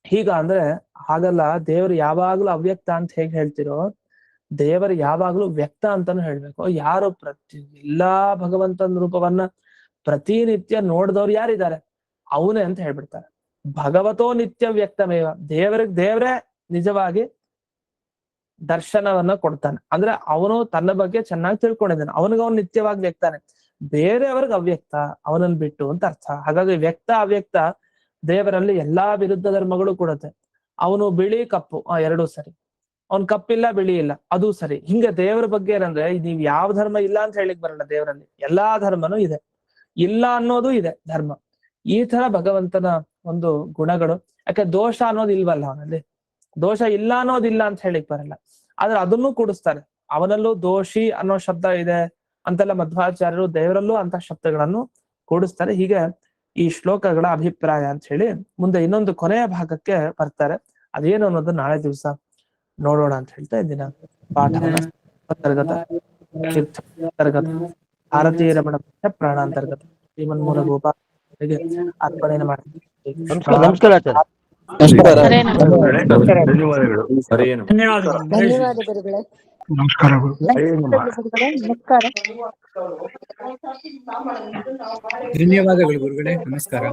ಹೀಗ ಅಂದ್ರೆ ಹಾಗಲ್ಲ. ದೇವರು ಯಾವಾಗ್ಲೂ ಅವ್ಯಕ್ತ ಅಂತ ಹೇಗ್ ಹೇಳ್ತಿರೋ, ದೇವರು ಯಾವಾಗ್ಲೂ ವ್ಯಕ್ತ ಅಂತಾನು ಹೇಳ್ಬೇಕು. ಯಾರು ಎಲ್ಲಾ ಭಗವಂತನ ರೂಪವನ್ನ ಪ್ರತಿನಿತ್ಯ ನೋಡಿದವ್ರು ಯಾರಿದ್ದಾರೆ? ಅವನೇ ಅಂತ ಹೇಳ್ಬಿಡ್ತಾರೆ. ಭಗವತೋ ನಿತ್ಯ ವ್ಯಕ್ತಮೇವ. ದೇವರೇ ನಿಜವಾಗಿ ದರ್ಶನವನ್ನ ಕೊಡ್ತಾನೆ. ಅಂದ್ರೆ ಅವನು ತನ್ನ ಬಗ್ಗೆ ಚೆನ್ನಾಗಿ ತಿಳ್ಕೊಂಡಿದ್ದಾನೆ, ಅವನು ನಿತ್ಯವಾಗಿ ವ್ಯಕ್ತಾನೆ. ಬೇರೆಯವ್ರಿಗೆ ಅವ್ಯಕ್ತ, ಅವನನ್ನ ಬಿಟ್ಟು ಅಂತ ಅರ್ಥ. ಹಾಗಾಗಿ ವ್ಯಕ್ತ ಅವ್ಯಕ್ತ ದೇವರಲ್ಲಿ ಎಲ್ಲಾ ವಿರುದ್ಧ ಧರ್ಮಗಳು ಕೊಡುತ್ತೆ. ಅವನು ಬಿಳಿ ಕಪ್ಪು ಎರಡೂ ಸರಿ, ಅವ್ನ್ ಕಪ್ಪಿಲ್ಲ ಬಿಳಿ ಇಲ್ಲ ಅದು ಸರಿ. ಹಿಂಗೆ ದೇವರ ಬಗ್ಗೆ ಏನಂದ್ರೆ, ನೀವ್ ಯಾವ ಧರ್ಮ ಇಲ್ಲ ಅಂತ ಹೇಳಿಕ್ ಬರಲ್ಲ. ದೇವರಲ್ಲಿ ಎಲ್ಲಾ ಧರ್ಮನೂ ಇದೆ, ಇಲ್ಲ ಅನ್ನೋದು ಇದೆ ಧರ್ಮ. ಈ ತರ ಭಗವಂತನ ಒಂದು ಗುಣಗಳು. ಯಾಕೆ ದೋಷ ಅನ್ನೋದು ಇಲ್ವಲ್ಲ ಅವನಲ್ಲಿ, ದೋಷ ಇಲ್ಲ ಅನ್ನೋದಿಲ್ಲ ಅಂತ ಹೇಳಿಕ್ ಬರಲ್ಲ. ಆದ್ರೆ ಅದನ್ನು ಕೂಡಿಸ್ತಾರೆ. ಅವನಲ್ಲೂ ದೋಷಿ ಅನ್ನೋ ಶಬ್ದ ಇದೆ ಅಂತೆಲ್ಲ ಮಧ್ವಾಚಾರ್ಯರು ದೇವರಲ್ಲೂ ಅಂತ ಶಬ್ದಗಳನ್ನು ಕೂಡಿಸ್ತಾರೆ. ಹೀಗೆ ಈ ಶ್ಲೋಕಗಳ ಅಭಿಪ್ರಾಯ ಅಂತ ಹೇಳಿ ಮುಂದೆ ಇನ್ನೊಂದು ಕೊನೆಯ ಭಾಗಕ್ಕೆ ಬರ್ತಾರೆ. ಅದೇನು ಅನ್ನೋದು ನಾಳೆ ದಿವಸ ನೋಡೋಣ ಅಂತ ಹೇಳ್ತಾ ಇದ್ದೀನ ಪಾಠವನ್ನ ಅಂತರ್ಗತ ಅಂತರ್ಗತ ಭಾರತೀಯ ರಮಣ ಪ್ರಾಣಾಂತರ್ಗತ ಶ್ರೀಮನ್ಮೂಲ ಗೋಪಾಲಿಗೆ ಅರ್ಪಣೆಯನ್ನು ಮಾಡ್ತೀನಿ. ನಮಸ್ಕಾರ ಆಚಾರ್ಯ. ಧನ್ಯವಾದಗಳು. ಹರೇ ನಮಃ. ಧನ್ಯವಾದ ಗುರುಗಳೇ. ನಮಸ್ಕಾರ ನಮಸ್ಕಾರ. ಧನ್ಯವಾದಗಳು ಗುರುಗಳೇ. ನಮಸ್ಕಾರ.